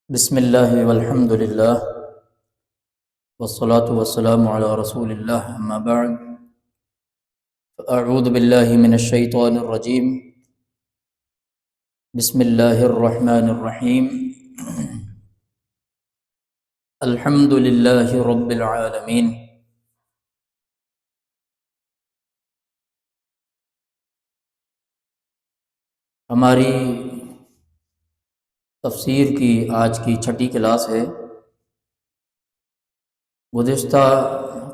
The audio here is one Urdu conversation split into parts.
بسم اللہ والحمد للہ والصلاة والسلام علی رسول اللہ اما بعد فاعوذ باللہ من الشیطان الرجیم بسم اللہ الرحمن الرحیم الحمد للہ رب العالمین۔ ہماری تفسیر کی آج کی چھٹی کلاس ہے۔ گزشتہ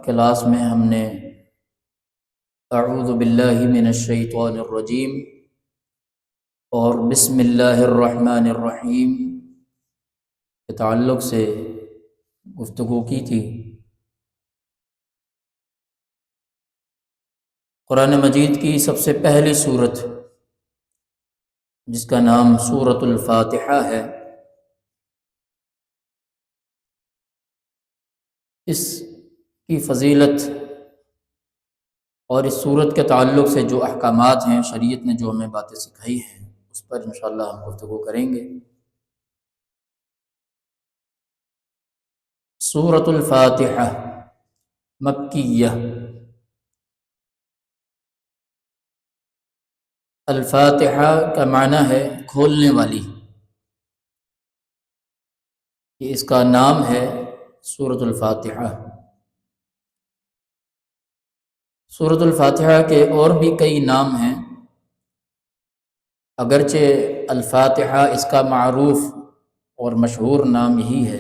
کلاس میں ہم نے اعوذ باللہ من الشیطان الرجیم اور بسم اللہ الرحمن الرحیم کے تعلق سے گفتگو کی تھی۔ قرآن مجید کی سب سے پہلی سورت جس کا نام سورۃ الفاتحہ ہے، اس کی فضیلت اور اس سورت کے تعلق سے جو احکامات ہیں، شریعت نے جو ہمیں باتیں سکھائی ہیں، اس پر انشاءاللہ ہم گفتگو کریں گے۔ سورۃ الفاتحہ مکیہ۔ الفاتحہ کا معنی ہے کھولنے والی، یہ اس کا نام ہے سورۃ الفاتحہ۔ سورۃ الفاتحہ کے اور بھی کئی نام ہیں، اگرچہ الفاتحہ اس کا معروف اور مشہور نام ہی ہے،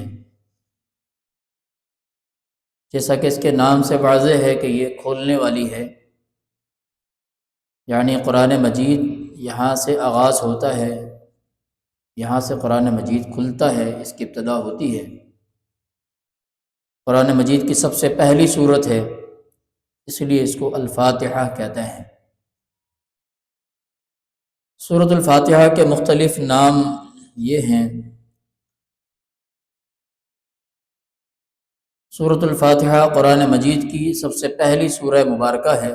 جیسا کہ اس کے نام سے واضح ہے کہ یہ کھولنے والی ہے، یعنی قرآن مجید یہاں سے آغاز ہوتا ہے، یہاں سے قرآن مجید کھلتا ہے، اس کی ابتدا ہوتی ہے۔ قرآن مجید کی سب سے پہلی سورت ہے، اس لیے اس کو الفاتحہ کہتے ہیں۔ سورۃ الفاتحہ کے مختلف نام یہ ہیں۔ سورۃ الفاتحہ قرآن مجید کی سب سے پہلی سورہ مبارکہ ہے،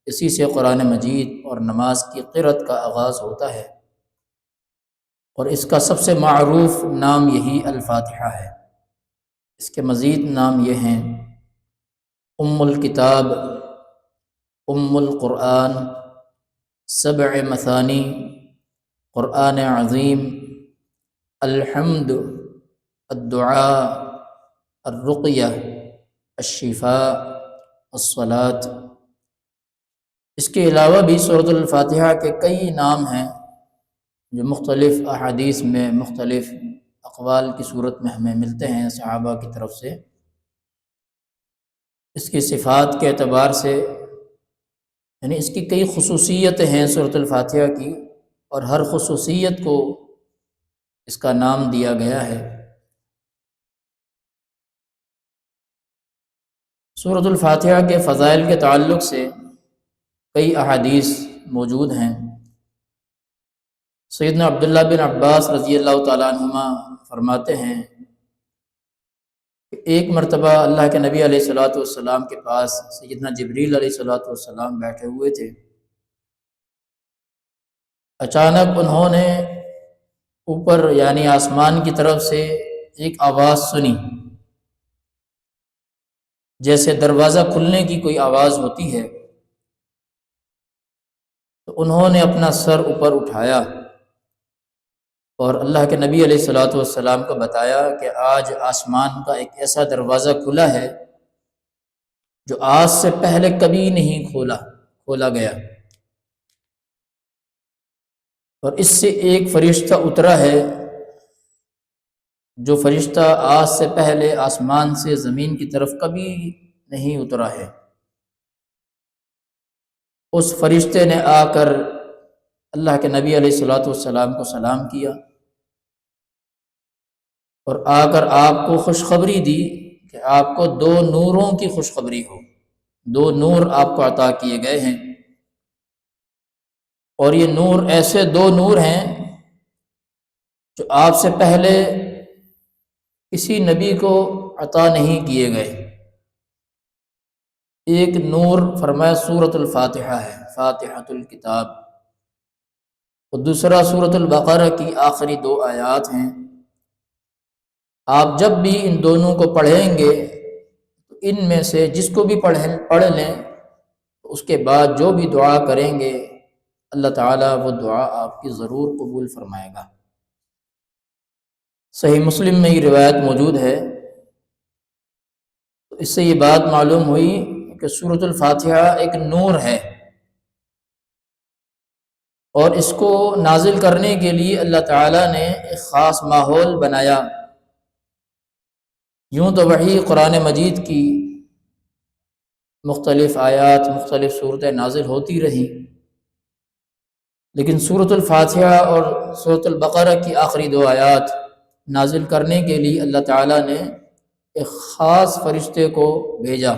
اسی سے قرآن مجید اور نماز کی قرأت کا آغاز ہوتا ہے، اور اس کا سب سے معروف نام یہی الفاتحہ ہے۔ اس کے مزید نام یہ ہیں: ام الکتاب، ام القرآن، سبع مثانی، قرآن عظیم، الحمد، الدعاء، الرقیہ، الشفاء، الصلاۃ۔ اس کے علاوہ بھی سورۃ الفاتحہ کے کئی نام ہیں جو مختلف احادیث میں مختلف اقوال کی صورت میں ہمیں ملتے ہیں صحابہ کی طرف سے۔ اس کی صفات کے اعتبار سے، یعنی اس کی کئی خصوصیتیں ہیں سورۃ الفاتحہ کی، اور ہر خصوصیت کو اس کا نام دیا گیا ہے۔ سورۃ الفاتحہ کے فضائل کے تعلق سے کئی احادیث موجود ہیں۔ سیدنا عبداللہ بن عباس رضی اللہ تعالیٰ عنہما فرماتے ہیں کہ ایک مرتبہ اللہ کے نبی علیہ الصلوۃ والسلام کے پاس سیدنا جبریل علیہ الصلوۃ والسلام بیٹھے ہوئے تھے۔ اچانک انہوں نے اوپر یعنی آسمان کی طرف سے ایک آواز سنی، جیسے دروازہ کھلنے کی کوئی آواز ہوتی ہے۔ تو انہوں نے اپنا سر اوپر اٹھایا اور اللہ کے نبی علیہ الصلوۃ والسلام کو بتایا کہ آج آسمان کا ایک ایسا دروازہ کھلا ہے جو آج سے پہلے کبھی نہیں کھولا گیا، اور اس سے ایک فرشتہ اترا ہے جو فرشتہ آج سے پہلے آسمان سے زمین کی طرف کبھی نہیں اترا ہے۔ اس فرشتے نے آ کر اللہ کے نبی علیہ الصلوۃ والسلام کو سلام کیا اور آ کر آپ کو خوشخبری دی کہ آپ کو 2 نوروں کی خوشخبری ہو، 2 نور آپ کو عطا کیے گئے ہیں، اور یہ نور ایسے 2 نور ہیں جو آپ سے پہلے کسی نبی کو عطا نہیں کیے گئے۔ ایک نور فرمایا سورۃ الفاتحہ ہے، فاتحۃ الکتاب، اور دوسرا سورۃ البقرہ کی آخری 2 آیات ہیں، آپ جب بھی ان دونوں کو پڑھیں گے تو ان میں سے جس کو بھی پڑھ لیں تو اس کے بعد جو بھی دعا کریں گے اللہ تعالیٰ وہ دعا آپ کی ضرور قبول فرمائے گا۔ صحیح مسلم میں یہ روایت موجود ہے۔ تو اس سے یہ بات معلوم ہوئی کہ سورۃ الفاتحہ ایک نور ہے، اور اس کو نازل کرنے کے لیے اللہ تعالیٰ نے ایک خاص ماحول بنایا۔ یوں تو وحی قرآن مجید کی مختلف آیات، مختلف صورتیں نازل ہوتی رہی، لیکن سورۃ الفاتحہ اور سورۃ البقرہ کی آخری دو آیات نازل کرنے کے لیے اللہ تعالیٰ نے ایک خاص فرشتے کو بھیجا،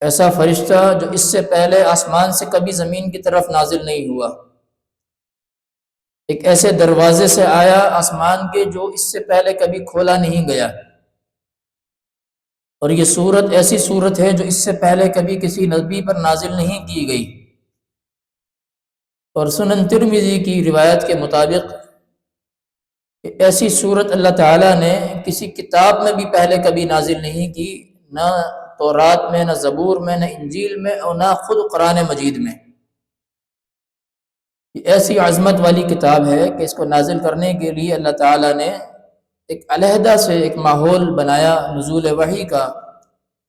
ایسا فرشتہ جو اس سے پہلے آسمان سے کبھی زمین کی طرف نازل نہیں ہوا، ایک ایسے دروازے سے آیا آسمان کے جو اس سے پہلے کبھی کھولا نہیں گیا، اور یہ صورت ایسی صورت ہے جو اس سے پہلے کبھی کسی نبی پر نازل نہیں کی گئی۔ اور سنن ترمذی کی روایت کے مطابق کہ ایسی صورت اللہ تعالیٰ نے کسی کتاب میں بھی پہلے کبھی نازل نہیں کی، نہ تورات میں، نہ زبور میں، نہ انجیل میں، اور نہ خود قرآن مجید میں۔ یہ ایسی عظمت والی کتاب ہے کہ اس کو نازل کرنے کے لیے اللہ تعالیٰ نے ایک علیحدہ سے ایک ماحول بنایا نزول وحی کا،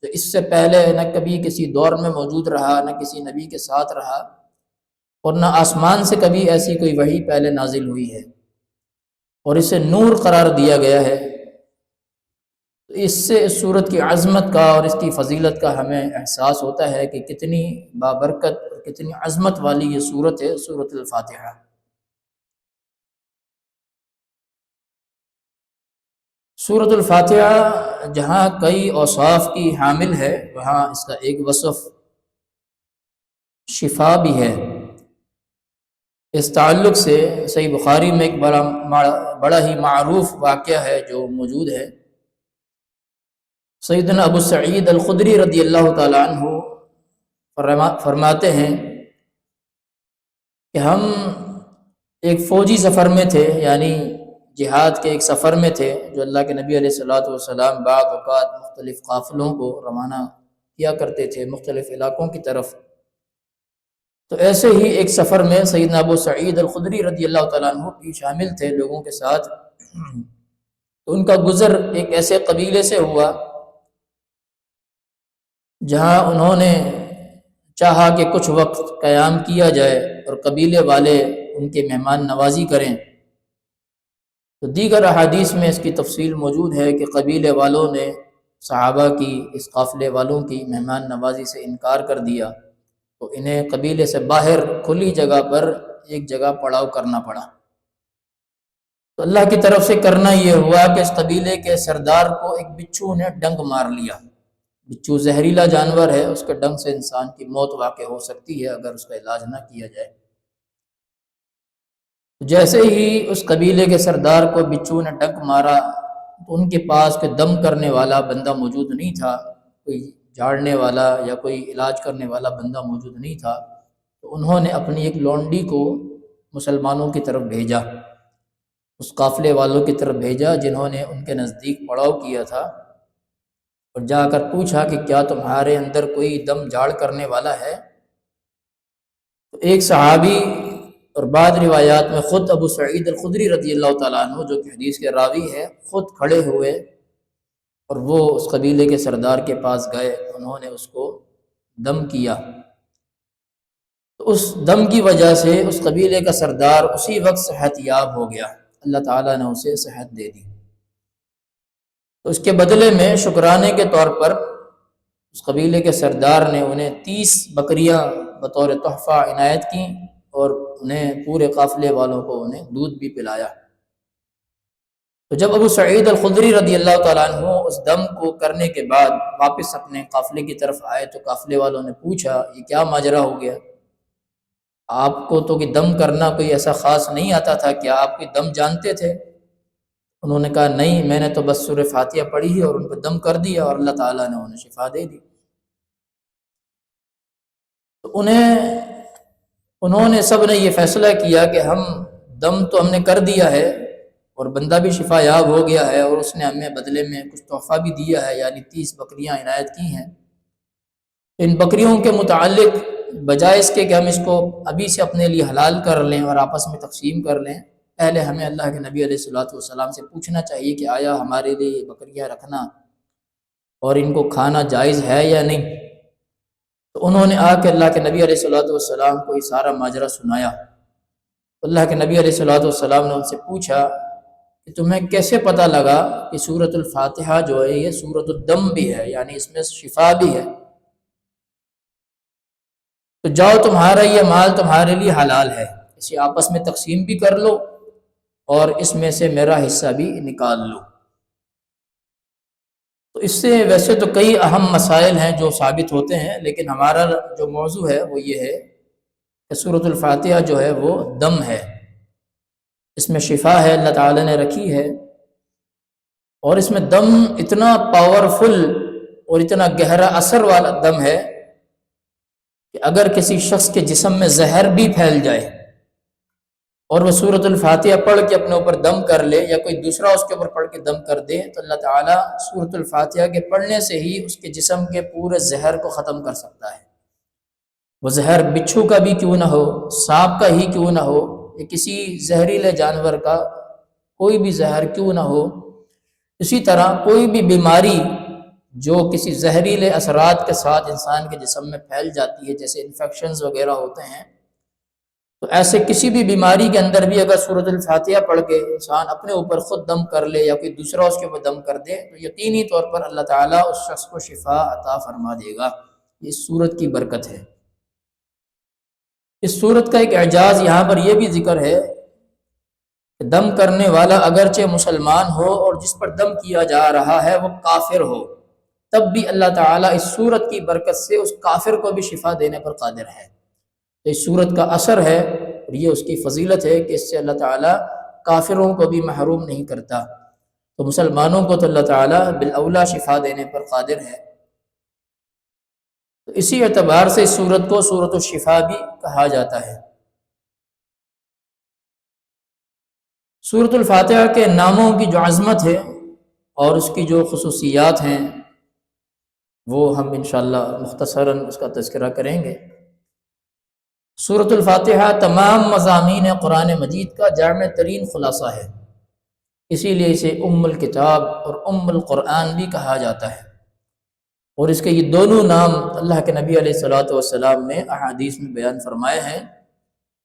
جو اس سے پہلے نہ کبھی کسی دور میں موجود رہا، نہ کسی نبی کے ساتھ رہا، اور نہ آسمان سے کبھی ایسی کوئی وحی پہلے نازل ہوئی ہے، اور اسے نور قرار دیا گیا ہے۔ تو اس سے اس صورت کی عظمت کا اور اس کی فضیلت کا ہمیں احساس ہوتا ہے کہ کتنی بابرکت اور کتنی عظمت والی یہ صورت ہے، سورۃ الفاتحہ۔ سورۃ الفاتحہ جہاں کئی اوصاف کی حامل ہے، وہاں اس کا ایک وصف شفا بھی ہے۔ اس تعلق سے صحیح بخاری میں ایک بڑا ہی معروف واقعہ ہے جو موجود ہے۔ سیدنا ابو سعید الخدری رضی اللہ تعالیٰ عنہ فرماتے ہیں کہ ہم ایک فوجی سفر میں تھے، یعنی جہاد کے ایک سفر میں تھے، جو اللہ کے نبی علیہ الصلوۃ والسلام بعض اوقات مختلف قافلوں کو روانہ کیا کرتے تھے مختلف علاقوں کی طرف۔ تو ایسے ہی ایک سفر میں سیدنا ابو سعید الخدری رضی اللہ تعالیٰ عنہ بھی شامل تھے لوگوں کے ساتھ۔ تو ان کا گزر ایک ایسے قبیلے سے ہوا جہاں انہوں نے چاہا کہ کچھ وقت قیام کیا جائے اور قبیلے والے ان کے مہمان نوازی کریں۔ تو دیگر احادیث میں اس کی تفصیل موجود ہے کہ قبیلے والوں نے صحابہ کی، اس قافلے والوں کی مہمان نوازی سے انکار کر دیا، تو انہیں قبیلے سے باہر کھلی جگہ پر ایک جگہ پڑاؤ کرنا پڑا۔ تو اللہ کی طرف سے کرنا یہ ہوا کہ اس قبیلے کے سردار کو ایک بچھو نے ڈنک مار لیا۔ بچھو زہریلا جانور ہے، اس کے ڈنک سے انسان کی موت واقع ہو سکتی ہے اگر اس کا علاج نہ کیا جائے۔ جیسے ہی اس قبیلے کے سردار کو بچھو نے ڈنک مارا تو ان کے پاس کوئی دم کرنے والا بندہ موجود نہیں تھا، کوئی جھاڑنے والا یا کوئی علاج کرنے والا بندہ موجود نہیں تھا۔ تو انہوں نے اپنی ایک لونڈی کو مسلمانوں کی طرف بھیجا، اس قافلے والوں کی طرف بھیجا جنہوں نے ان کے نزدیک پڑاؤ کیا تھا، اور جا کر پوچھا کہ کیا تمہارے اندر کوئی دم جھاڑ کرنے والا ہے؟ تو ایک صحابی، اور بعض روایات میں خود ابو سعید الخدری رضی اللہ تعالیٰ عنہ جو کہ حدیث کے راوی ہے، خود کھڑے ہوئے اور وہ اس قبیلے کے سردار کے پاس گئے، انہوں نے اس کو دم کیا۔ تو اس دم کی وجہ سے اس قبیلے کا سردار اسی وقت صحت یاب ہو گیا، اللہ تعالیٰ نے اسے صحت دے دی۔ تو اس کے بدلے میں شکرانے کے طور پر اس قبیلے کے سردار نے انہیں 30 بکریاں بطور تحفہ عنایت کیں، اور انہیں پورے قافلے والوں کو انہیں دودھ بھی پلایا۔ تو جب ابو سعید الخدری رضی اللہ تعالیٰ عنہ اس دم کو کرنے کے بعد واپس اپنے قافلے کی طرف آئے تو قافلے والوں نے پوچھا یہ کیا ماجرا ہو گیا؟ آپ کو تو کہ دم کرنا کوئی ایسا خاص نہیں آتا تھا، کیا آپ کوئی دم جانتے تھے؟ انہوں نے کہا نہیں، میں نے تو بس سورہ فاتحہ پڑھی ہے اور ان پہ دم کر دیا، اور اللہ تعالیٰ نے انہیں شفا دے دی۔ تو انہوں نے سب نے یہ فیصلہ کیا کہ ہم دم تو ہم نے کر دیا ہے، اور بندہ بھی شفا یاب ہو گیا ہے، اور اس نے ہمیں بدلے میں کچھ تحفہ بھی دیا ہے، یعنی 30 بکریاں عنایت کی ہیں۔ ان بکریوں کے متعلق بجائے اس کے کہ ہم اس کو ابھی سے اپنے لیے حلال کر لیں اور آپس میں تقسیم کر لیں، پہلے ہمیں اللہ کے نبی علیہ الصلوۃ والسلام سے پوچھنا چاہیے کہ آیا ہمارے لیے یہ بکریاں رکھنا اور ان کو کھانا جائز ہے یا نہیں۔ تو انہوں نے آ کے اللہ کے نبی علیہ الصلوۃ والسلام کو یہ سارا ماجرا سنایا۔ اللہ کے نبی علیہ الصلوۃ والسلام نے ان سے پوچھا کہ تمہیں کیسے پتہ لگا کہ سورۃ الفاتحہ جو ہے یہ سورۃ الدم بھی ہے، یعنی اس میں شفا بھی ہے؟ تو جاؤ، تمہارا یہ مال تمہارے لیے حلال ہے، اسے آپس میں تقسیم بھی کر لو اور اس میں سے میرا حصہ بھی نکال لو۔ تو اس سے ویسے تو کئی اہم مسائل ہیں جو ثابت ہوتے ہیں، لیکن ہمارا جو موضوع ہے وہ یہ ہے کہ سورۃ الفاتحہ جو ہے وہ دم ہے، اس میں شفا ہے، اللہ تعالیٰ نے رکھی ہے، اور اس میں دم اتنا پاورفل اور اتنا گہرا اثر والا دم ہے کہ اگر کسی شخص کے جسم میں زہر بھی پھیل جائے اور وہ سورۃ الفاتحہ پڑھ کے اپنے اوپر دم کر لے، یا کوئی دوسرا اس کے اوپر پڑھ کے دم کر دے، تو اللہ تعالیٰ سورۃ الفاتحہ کے پڑھنے سے ہی اس کے جسم کے پورے زہر کو ختم کر سکتا ہے۔ وہ زہر بچھو کا بھی کیوں نہ ہو، سانپ کا ہی کیوں نہ ہو، یا کسی زہریلے جانور کا کوئی بھی زہر کیوں نہ ہو، اسی طرح کوئی بھی بیماری جو کسی زہریلے اثرات کے ساتھ انسان کے جسم میں پھیل جاتی ہے، جیسے انفیکشنز وغیرہ ہوتے ہیں، تو ایسے کسی بھی بیماری کے اندر بھی اگر سورۃ الفاتحہ پڑھ کے انسان اپنے اوپر خود دم کر لے یا کوئی دوسرا اس کے اوپر دم کر دے، تو یقینی طور پر اللہ تعالیٰ اس شخص کو شفا عطا فرما دے گا۔ یہ اس سورت کی برکت ہے۔ اس سورت کا ایک اعجاز یہاں پر یہ بھی ذکر ہے کہ دم کرنے والا اگرچہ مسلمان ہو اور جس پر دم کیا جا رہا ہے وہ کافر ہو، تب بھی اللہ تعالیٰ اس سورت کی برکت سے اس کافر کو بھی شفا دینے پر قادر ہے۔ تو اس سورت کا اثر ہے، اور یہ اس کی فضیلت ہے کہ اس سے اللہ تعالیٰ کافروں کو بھی محروم نہیں کرتا، تو مسلمانوں کو تو اللہ تعالیٰ بالاولیٰ شفا دینے پر قادر ہے۔ تو اسی اعتبار سے اس سورت کو سورۃ الشفا بھی کہا جاتا ہے۔ سورۃ الفاتحہ کے ناموں کی جو عظمت ہے اور اس کی جو خصوصیات ہیں وہ ہم انشاءاللہ مختصراً اس کا تذکرہ کریں گے۔ سورۃ الفاتحہ تمام مضامین قرآن مجید کا جامع ترین خلاصہ ہے، اسی لیے اسے ام الکتاب اور ام القرآن بھی کہا جاتا ہے، اور اس کے یہ دونوں نام اللہ کے نبی علیہ الصلوۃ والسلام نے احادیث میں بیان فرمائے ہیں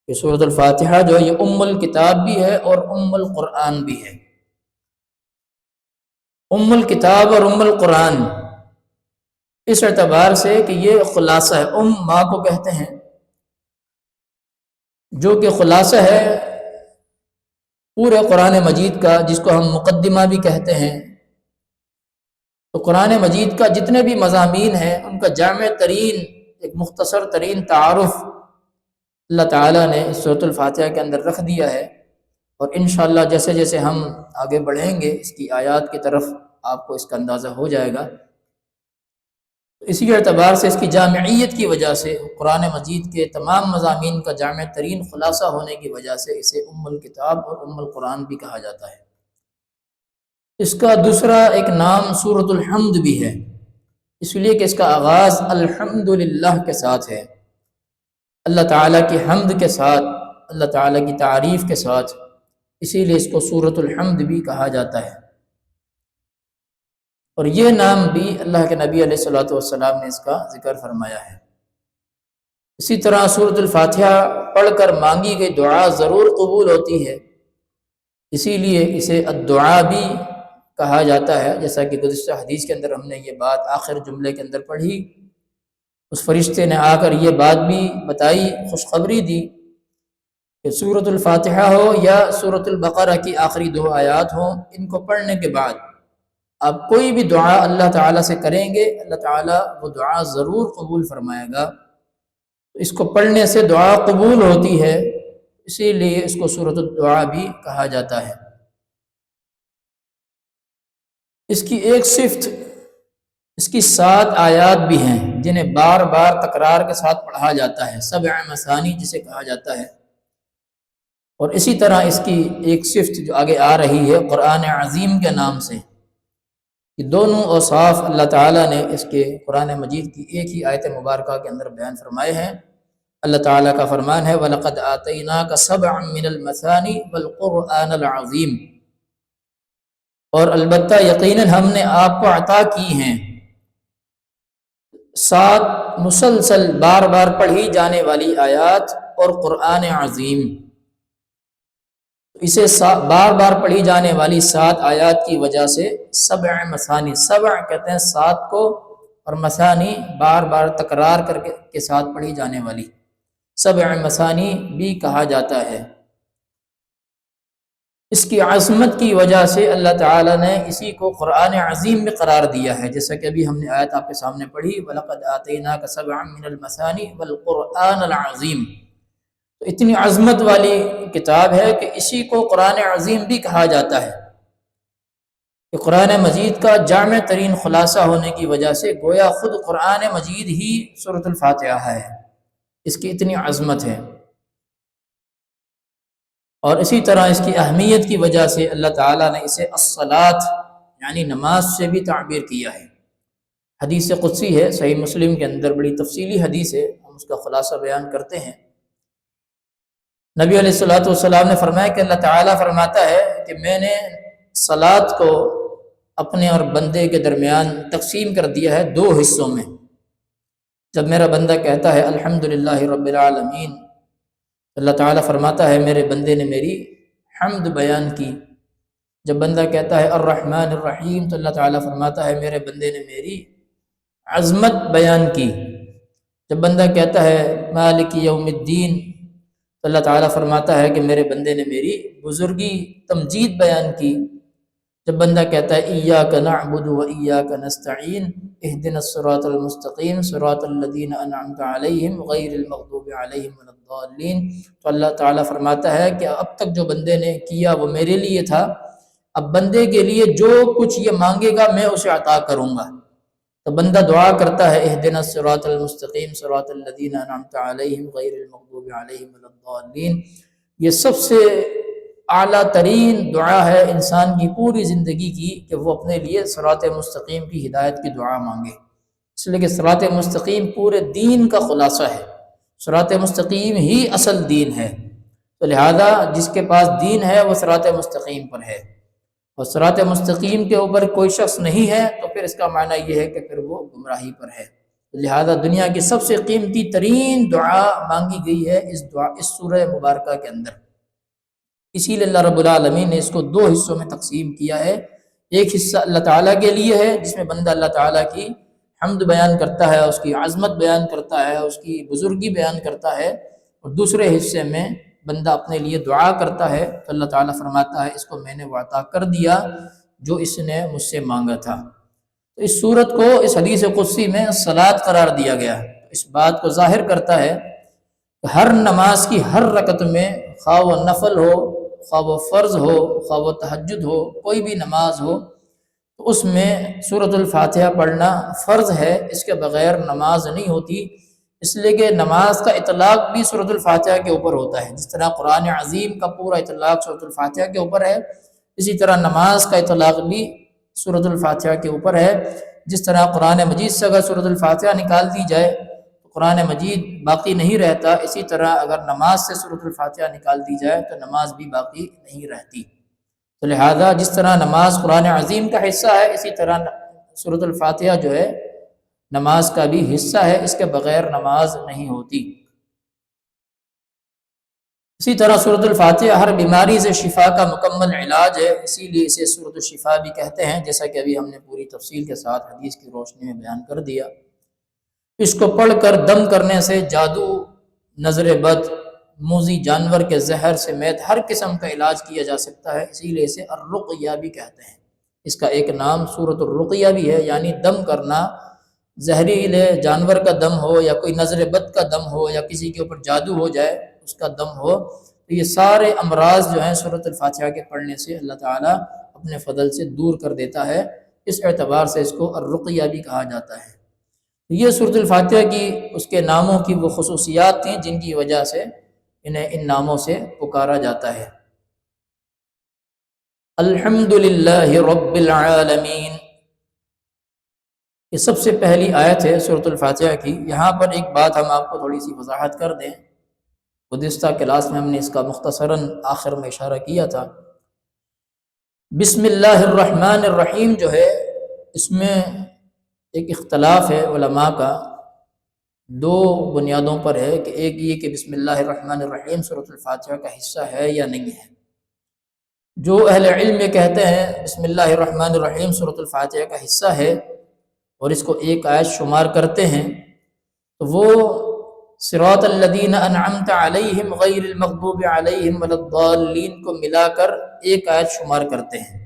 کہ سورۃ الفاتحہ جو ہے یہ ام الکتاب بھی ہے اور ام القرآن بھی ہے۔ ام الکتاب اور ام القرآن اس اعتبار سے کہ یہ خلاصہ ہے، ام ماں کو کہتے ہیں، جو کہ خلاصہ ہے پورے قرآن مجید کا، جس کو ہم مقدمہ بھی کہتے ہیں۔ تو قرآن مجید کا جتنے بھی مضامین ہیں ان کا جامع ترین ایک مختصر ترین تعارف اللہ تعالیٰ نے اس سورۃ الفاتحہ کے اندر رکھ دیا ہے، اور انشاءاللہ جیسے جیسے ہم آگے بڑھیں گے اس کی آیات کی طرف آپ کو اس کا اندازہ ہو جائے گا۔ اسی اعتبار سے اس کی جامعیت کی وجہ سے، قرآن مجید کے تمام مضامین کا جامع ترین خلاصہ ہونے کی وجہ سے اسے ام الکتاب اور ام القرآن بھی کہا جاتا ہے۔ اس کا دوسرا ایک نام سورۃ الحمد بھی ہے، اس لیے کہ اس کا آغاز الحمدللہ کے ساتھ ہے، اللہ تعالیٰ کی حمد کے ساتھ، اللہ تعالیٰ کی تعریف کے ساتھ، اسی لیے اس کو سورۃ الحمد بھی کہا جاتا ہے۔ اور یہ نام بھی اللہ کے نبی علیہ الصلوۃ والسلام نے اس کا ذکر فرمایا ہے۔ اسی طرح سورۃ الفاتحہ پڑھ کر مانگی گئی دعا ضرور قبول ہوتی ہے، اسی لیے اسے الدعا بھی کہا جاتا ہے، جیسا کہ گزشتہ حدیث کے اندر ہم نے یہ بات آخر جملے کے اندر پڑھی۔ اس فرشتے نے آ کر یہ بات بھی بتائی، خوشخبری دی کہ سورۃ الفاتحہ ہو یا سورۃ البقرہ کی آخری 2 آیات ہوں، ان کو پڑھنے کے بعد آپ کوئی بھی دعا اللہ تعالیٰ سے کریں گے، اللہ تعالیٰ وہ دعا ضرور قبول فرمائے گا۔ اس کو پڑھنے سے دعا قبول ہوتی ہے، اسی لیے اس کو سورۃ الدعا بھی کہا جاتا ہے۔ اس کی ایک صفت، اس کی 7 آیات بھی ہیں جنہیں بار بار تکرار کے ساتھ پڑھا جاتا ہے، 7 مثانی جسے کہا جاتا ہے، اور اسی طرح اس کی ایک صفت جو آگے آ رہی ہے قرآن عظیم کے نام سے، کہ دونوں اوصاف اللہ تعالیٰ نے اس کے قرآن مجید کی ایک ہی آیت مبارکہ کے اندر بیان فرمائے ہیں۔ اللہ تعالیٰ کا فرمان ہے وَلَقَدْ آتَيْنَاكَ سَبْعًا مِّنَ الْمَثَانِي وَالْقُرْآنَ الْعَظِيمَ، اور البتہ یقیناً ہم نے آپ کو عطا کی ہیں 7 مسلسل بار بار پڑھی جانے والی آیات اور قرآن عظیم۔ اسے بار بار پڑھی جانے والی 7 آیات کی وجہ سے 7 مثانی، 7 کہتے ہیں 7 کو، اور مثانی بار بار تکرار کر کے ساتھ پڑھی جانے والی 7 مثانی بھی کہا جاتا ہے۔ اس کی عظمت کی وجہ سے اللہ تعالیٰ نے اسی کو قرآن عظیم میں قرار دیا ہے، جیسا کہ ابھی ہم نے آیت آپ کے سامنے پڑھی وَلَقَدْ آتَيْنَاكَ سَبْعًا مِّنَ الْمَثَانِي وَالْقُرْآنَ الْعَظِيمَ۔ تو اتنی عظمت والی کتاب ہے کہ اسی کو قرآن عظیم بھی کہا جاتا ہے، کہ قرآن مجید کا جامع ترین خلاصہ ہونے کی وجہ سے گویا خود قرآن مجید ہی سورۃ الفاتحہ ہے، اس کی اتنی عظمت ہے۔ اور اسی طرح اس کی اہمیت کی وجہ سے اللہ تعالیٰ نے اسے الصلاۃ یعنی نماز سے بھی تعبیر کیا ہے۔ حدیث قدسی ہے، صحیح مسلم کے اندر بڑی تفصیلی حدیث ہے، ہم اس کا خلاصہ بیان کرتے ہیں۔ نبی علیہ الصلوۃ والسلام نے فرمایا کہ اللہ تعالیٰ فرماتا ہے کہ میں نے صلاۃ کو اپنے اور بندے کے درمیان تقسیم کر دیا ہے 2 حصوں میں۔ جب میرا بندہ کہتا ہے الحمدللہ رب العالمین، اللہ تعالیٰ فرماتا ہے میرے بندے نے میری حمد بیان کی۔ جب بندہ کہتا ہے الرحمن الرحیم تو اللہ تعالیٰ فرماتا ہے میرے بندے نے میری عظمت بیان کی۔ جب بندہ کہتا ہے مالک یوم الدین تو اللہ تعالیٰ فرماتا ہے کہ میرے بندے نے میری بزرگی تمجید بیان کی۔ جب بندہ کہتا ہے ایاک نعبد و ایاک نستعین اہدنا الصراط المستقیم صراط الذین انعمت علیہم غیر المغضوب علیہم ولا الضالین، تو اللہ تعالیٰ فرماتا ہے کہ اب تک جو بندے نے کیا وہ میرے لیے تھا، اب بندے کے لیے جو کچھ یہ مانگے گا میں اسے عطا کروں گا۔ تو بندہ دعا کرتا ہے اہدنا الصراط المستقیم صراط الذین انعمت علیہم غیر المغضوب علیہم ولا الضالین۔ یہ سب سے اعلیٰ ترین دعا ہے انسان کی پوری زندگی کی، کہ وہ اپنے لیے صراط مستقیم کی ہدایت کی دعا مانگے، اس لیے کہ صراط مستقیم پورے دین کا خلاصہ ہے، صراط مستقیم ہی اصل دین ہے۔ تو لہذا جس کے پاس دین ہے وہ صراط مستقیم پر ہے، اور صراط مستقیم کے اوپر کوئی شخص نہیں ہے تو پھر اس کا معنی یہ ہے کہ پھر وہ گمراہی پر ہے۔ لہذا دنیا کی سب سے قیمتی ترین دعا مانگی گئی ہے اس سورہ مبارکہ کے اندر۔ اسی لیے اللہ رب العالمین نے اس کو 2 حصوں میں تقسیم کیا ہے۔ ایک حصہ اللہ تعالیٰ کے لیے ہے جس میں بندہ اللہ تعالیٰ کی حمد بیان کرتا ہے، اس کی عظمت بیان کرتا ہے، اس کی بزرگی بیان کرتا ہے، اور دوسرے حصے میں بندہ اپنے لیے دعا کرتا ہے تو اللہ تعالیٰ فرماتا ہے اس کو میں نے وہ عطا کر دیا جو اس نے مجھ سے مانگا تھا۔ تو اس صورت کو اس حدیث قدسی میں صلاۃ قرار دیا گیا ہے، اس بات کو ظاہر کرتا ہے کہ ہر نماز کی ہر رکعت میں خواہ وہ نفل ہو، خواہ وہ فرض ہو، خواہ وہ تہجد ہو، کوئی بھی نماز ہو، تو اس میں سورۃ الفاتحہ پڑھنا فرض ہے، اس کے بغیر نماز نہیں ہوتی، اس لیے کہ نماز کا اطلاق بھی سورۃ الفاتحہ کے اوپر ہوتا ہے۔ جس طرح قرآن عظیم کا پورا اطلاق سورۃ الفاتحہ کے اوپر ہے، اسی طرح نماز کا اطلاق بھی سورۃ الفاتحہ کے اوپر ہے۔ جس طرح قرآن مجید سے اگر سورۃ الفاتحہ نکال دی جائے تو قرآن مجید باقی نہیں رہتا، اسی طرح اگر نماز سے سورۃ الفاتحہ نکال دی جائے تو نماز بھی باقی نہیں رہتی۔ تو لہذا جس طرح نماز قرآن عظیم کا حصہ ہے، اسی طرح سورۃ الفاتحہ جو ہے نماز کا بھی حصہ ہے، اس کے بغیر نماز نہیں ہوتی۔ اسی طرح سورۃ الفاتحہ ہر بیماری سے شفا کا مکمل علاج ہے، اسی لیے اسے سورۃ الشفا بھی کہتے ہیں، جیسا کہ ابھی ہم نے پوری تفصیل کے ساتھ حدیث کی روشنی میں بیان کر دیا۔ اس کو پڑھ کر دم کرنے سے جادو، نظر بد، موذی جانور کے زہر سمیت ہر قسم کا علاج کیا جا سکتا ہے، اسی لیے اسے الرقیہ بھی کہتے ہیں۔ اس کا ایک نام سورۃ الرقیہ بھی ہے، یعنی دم کرنا، زہریلے جانور کا دم ہو یا کوئی نظر بد کا دم ہو یا کسی کے اوپر جادو ہو جائے اس کا دم ہو، تو یہ سارے امراض جو ہیں سورۃ الفاتحہ کے پڑھنے سے اللہ تعالیٰ اپنے فضل سے دور کر دیتا ہے، اس اعتبار سے اس کو الرقیہ بھی کہا جاتا ہے۔ یہ سورۃ الفاتحہ کی اس کے ناموں کی وہ خصوصیات تھیں جن کی وجہ سے انہیں ان ناموں سے پکارا جاتا ہے۔ الحمد للہ رب العالمین، یہ سب سے پہلی آیت ہے سورۃ الفاتحہ کی۔ یہاں پر ایک بات ہم آپ کو تھوڑی سی وضاحت کر دیں، گزشتہ کلاس میں ہم نے اس کا مختصراً آخر میں اشارہ کیا تھا۔ بسم اللہ الرحمن الرحیم جو ہے، اس میں ایک اختلاف ہے علماء کا، دو بنیادوں پر ہے کہ ایک یہ کہ بسم اللہ الرحمن الرحیم سورۃ الفاتحہ کا حصہ ہے یا نہیں ہے۔ جو اہل علم یہ کہتے ہیں بسم اللہ الرحمن الرحیم سورۃ الفاتحہ کا حصہ ہے اور اس کو ایک آیت شمار کرتے ہیں، تو وہ صراط الذین انعمت علیہم غیر المغضوب علیہم ولا الضالین کو ملا کر ایک آیت شمار کرتے ہیں۔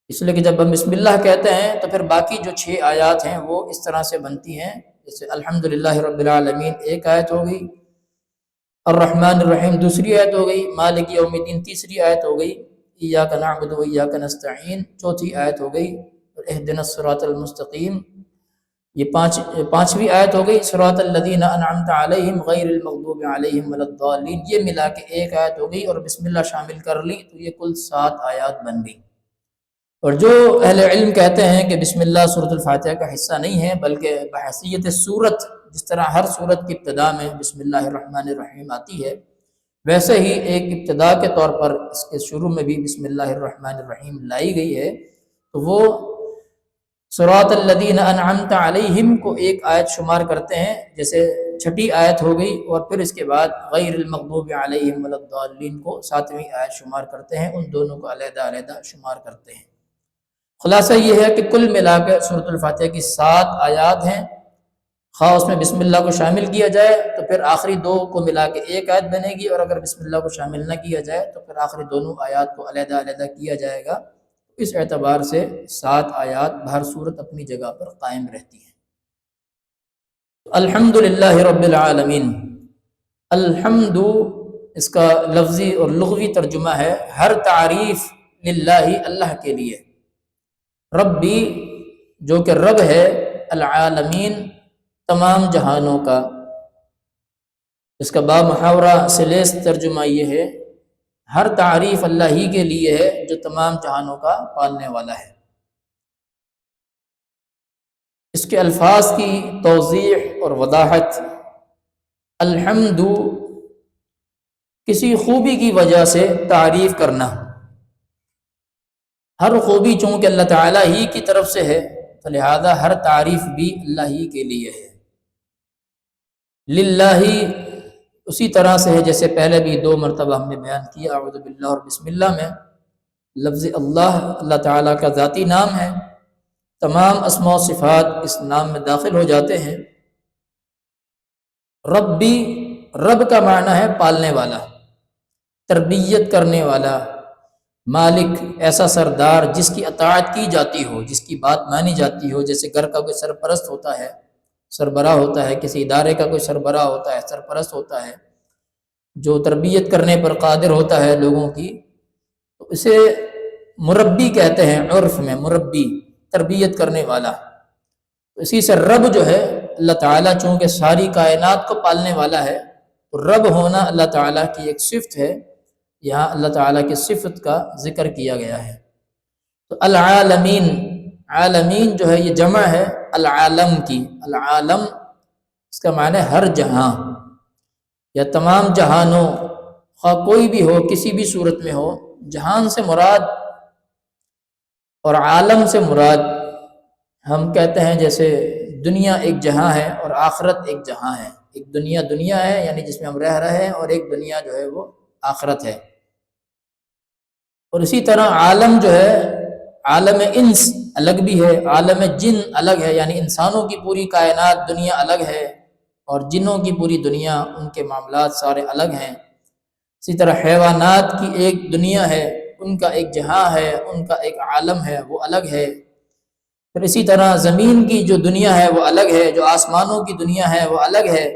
اس لیے کہ جب ہم بسم اللہ کہتے ہیں تو پھر باقی جو 6 آیات ہیں وہ اس طرح سے بنتی ہیں، جیسے الحمدللہ رب العالمین ایک آیت ہو گئی، الرحمن الرحیم دوسری آیت ہو گئی، مالک یوم الدین تیسری آیت ہو گئی، ایاک نعبد و ایاک نستعین چوتھی آیت ہو گئی، اور اہدنا الصراط المستقیم یہ پانچویں آیت ہو گئی، صراط الذین انعمت علیہم غیر المغضوب علیہم ولا الضالین، یہ ملا کے ایک آیت ہو گئی، اور بسم اللہ شامل کر لی تو یہ کل 7 آیات بن گئی۔ اور جو اہل علم کہتے ہیں کہ بسم اللہ سورۃ الفاتحہ کا حصہ نہیں ہے بلکہ بحیثیت سورت، جس طرح ہر سورت کی ابتدا میں بسم اللہ الرحمن الرحیم آتی ہے، ویسے ہی ایک ابتدا کے طور پر اس کے شروع میں بھی بسم اللہ الرحمن الرحیم لائی گئی ہے، تو وہ صراط الذین انعمت علیہم کو ایک آیت شمار کرتے ہیں، جیسے 6ٹھی آیت ہو گئی، اور پھر اس کے بعد غیر المغضوب علیہم ولا الضالین کو 7ویں آیت شمار کرتے ہیں، ان دونوں کو علیحدہ علیحدہ شمار کرتے ہیں۔ خلاصہ یہ ہے کہ کل ملا کے سورۃ الفاتحہ کی 7 آیات ہیں، خواہ اس میں بسم اللہ کو شامل کیا جائے تو پھر آخری 2 کو ملا کے ایک آیت بنے گی، اور اگر بسم اللہ کو شامل نہ کیا جائے تو پھر آخری دونوں آیات کو علیحدہ علیحدہ کیا جائے گا۔ اس اعتبار سے 7 آیات بہر صورت اپنی جگہ پر قائم رہتی ہیں۔ الحمد للہ رب العالمین، الحمد اس کا لفظی اور لغوی ترجمہ ہے ہر تعریف للہ اللہ کے لیے، ربی جو کہ رب ہے، العالمین تمام جہانوں کا۔ اس کا باب محاورہ سلیس ترجمہ یہ ہے، ہر تعریف اللہ ہی کے لیے ہے جو تمام جہانوں کا پالنے والا ہے۔ اس کے الفاظ کی توضیح اور وضاحت، الحمد کسی خوبی کی وجہ سے تعریف کرنا، ہر خوبی چونکہ اللہ تعالیٰ ہی کی طرف سے ہے تو لہذا ہر تعریف بھی اللہ ہی کے لیے ہے۔ للہ اسی طرح سے ہے جیسے پہلے بھی 2 مرتبہ ہم نے بیان کیا، اعوذ باللہ اور بسم اللہ میں لفظ اللہ تعالیٰ کا ذاتی نام ہے، تمام اسماء و صفات اس نام میں داخل ہو جاتے ہیں۔ ربی، رب کا معنی ہے پالنے والا، تربیت کرنے والا، مالک ایسا سردار جس کی اطاعت کی جاتی ہو، جس کی بات مانی جاتی ہو، جیسے گھر کا کوئی سرپرست ہوتا ہے، سربراہ ہوتا ہے، کسی ادارے کا کوئی سربراہ ہوتا ہے، سرپرست ہوتا ہے، جو تربیت کرنے پر قادر ہوتا ہے لوگوں کی، تو اسے مربی کہتے ہیں عرف میں، مربی تربیت کرنے والا۔ تو اسی سے رب جو ہے اللہ تعالیٰ چونکہ ساری کائنات کو پالنے والا ہے، تو رب ہونا اللہ تعالیٰ کی ایک صفت ہے، یہاں اللہ تعالیٰ کی صفت کا ذکر کیا گیا ہے۔ تو العالمین، عالمین جو ہے یہ جمع ہے العالم کی، العالم اس کا معنی ہر جہاں یا تمام جہانوں، خواہ کوئی بھی ہو، کسی بھی صورت میں ہو، جہان سے مراد اور عالم سے مراد ہم کہتے ہیں جیسے دنیا ایک جہاں ہے اور آخرت ایک جہاں ہے، ایک دنیا ہے یعنی جس میں ہم رہ رہے ہیں، اور ایک دنیا جو ہے وہ آخرت ہے۔ اور اسی طرح عالم جو ہے، عالم انس الگ بھی ہے، عالم جن الگ ہے، یعنی انسانوں کی پوری کائنات دنیا الگ ہے، اور جنوں کی پوری دنیا، ان کے معاملات سارے الگ ہیں۔ اسی طرح حیوانات کی ایک دنیا ہے، ان کا ایک جہاں ہے، ان کا ایک عالم ہے، وہ الگ ہے۔ پھر اسی طرح زمین کی جو دنیا ہے وہ الگ ہے، جو آسمانوں کی دنیا ہے وہ الگ ہے۔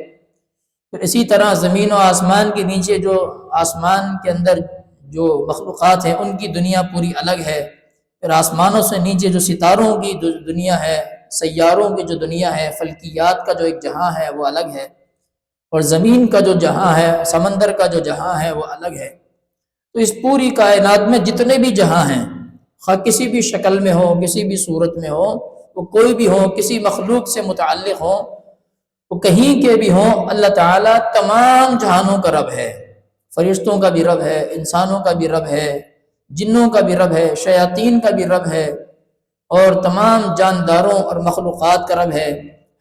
پھر اسی طرح زمین و آسمان کے نیچے جو آسمان کے اندر جو مخلوقات ہیں ان کی دنیا پوری الگ ہے۔ پھر آسمانوں سے نیچے جو ستاروں کی دنیا ہے، سیاروں کی جو دنیا ہے، فلکیات کا جو ایک جہاں ہے وہ الگ ہے۔ اور زمین کا جو جہاں ہے، سمندر کا جو جہاں ہے وہ الگ ہے۔ تو اس پوری کائنات میں جتنے بھی جہاں ہیں، خواہ کسی بھی شکل میں ہو، کسی بھی صورت میں ہو، وہ کوئی بھی ہو، کسی مخلوق سے متعلق ہو، وہ کہیں کے بھی ہوں، اللہ تعالیٰ تمام جہانوں کا رب ہے۔ فرشتوں کا بھی رب ہے، انسانوں کا بھی رب ہے، جنوں کا بھی رب ہے، شیاطین کا بھی رب ہے، اور تمام جانداروں اور مخلوقات کا رب ہے۔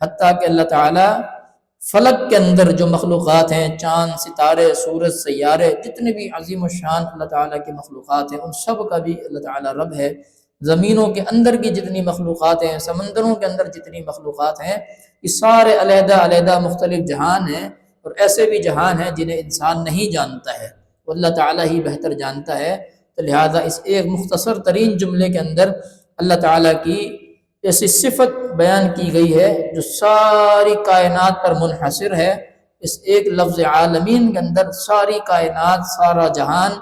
حتیٰ کہ اللہ تعالیٰ فلک کے اندر جو مخلوقات ہیں، چاند، ستارے، سورج، سیارے، جتنے بھی عظیم الشان اللہ تعالیٰ کی مخلوقات ہیں، ان سب کا بھی اللہ تعالیٰ رب ہے۔ زمینوں کے اندر کی جتنی مخلوقات ہیں، سمندروں کے اندر جتنی مخلوقات ہیں، یہ سارے علیحدہ علیحدہ مختلف جہان ہیں، اور ایسے بھی جہان ہیں جنہیں انسان نہیں جانتا ہے، وہ اللہ تعالیٰ ہی بہتر جانتا ہے۔ تو لہٰذا اس ایک مختصر ترین جملے کے اندر اللہ تعالیٰ کی ایسی صفت بیان کی گئی ہے جو ساری کائنات پر منحصر ہے۔ اس ایک لفظ عالمین کے اندر ساری کائنات، سارا جہان،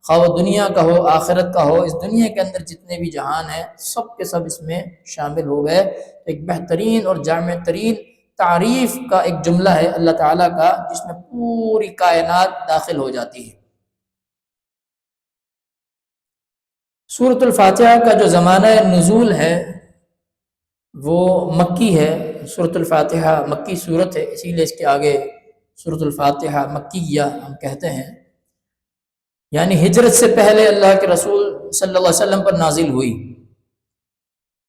خواہ وہ دنیا کا ہو، آخرت کا ہو، اس دنیا کے اندر جتنے بھی جہان ہیں سب کے سب اس میں شامل ہو گئے۔ ایک بہترین اور جامع ترین تعریف کا ایک جملہ ہے اللہ تعالیٰ کا، جس میں پوری کائنات داخل ہو جاتی ہے۔ سورۃ الفاتحہ کا جو زمانہ نزول ہے وہ مکی ہے۔ سورۃ الفاتحہ مکی سورت ہے، اسی لیے اس کے آگے سورۃ الفاتحہ مکیہ ہم کہتے ہیں، یعنی ہجرت سے پہلے اللہ کے رسول صلی اللہ علیہ وسلم پر نازل ہوئی۔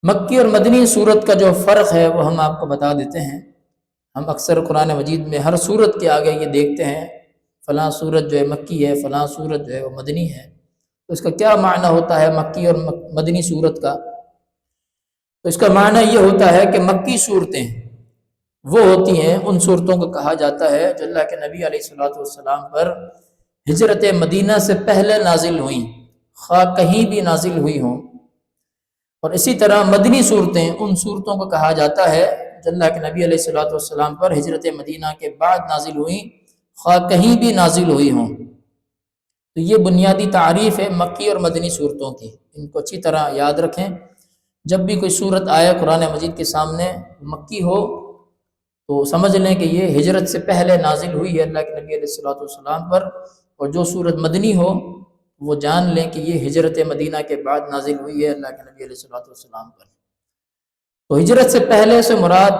مکی اور مدنی سورت کا جو فرق ہے وہ ہم آپ کو بتا دیتے ہیں۔ ہم اکثر قرآن مجید میں ہر سورت کے آگے یہ دیکھتے ہیں فلاں سورت جو ہے مکی ہے، فلاں سورت جو ہے وہ مدنی ہے۔ تو اس کا کیا معنی ہوتا ہے مکی اور مدنی سورت کا؟ تو اس کا معنی یہ ہوتا ہے کہ مکی صورتیں وہ ہوتی ہیں، ان صورتوں کو کہا جاتا ہے جو اللہ کے نبی علیہ الصلوۃ والسلام پر ہجرت مدینہ سے پہلے نازل ہوئیں، خواہ کہیں بھی نازل ہوئی ہوں۔ اور اسی طرح مدنی صورتیں ان صورتوں کو کہا جاتا ہے جو اللہ کے نبی علیہ الصلوۃ والسلام پر ہجرت مدینہ کے بعد نازل ہوئیں، خواہ کہیں بھی نازل ہوئی ہوں۔ تو یہ بنیادی تعریف ہے مکی اور مدنی صورتوں کی، ان کو اچھی طرح یاد رکھیں۔ جب بھی کوئی صورت آئے قرآن مجید کے سامنے مکی ہو تو سمجھ لیں کہ یہ ہجرت سے پہلے نازل ہوئی ہے اللہ کے نبی علیہ الصلوۃ والسلام پر، اور جو صورت مدنی ہو وہ جان لیں کہ یہ ہجرت مدینہ کے بعد نازل ہوئی ہے اللہ کے نبی علیہ الصلوۃ والسلام پر۔ تو ہجرت سے پہلے سے مراد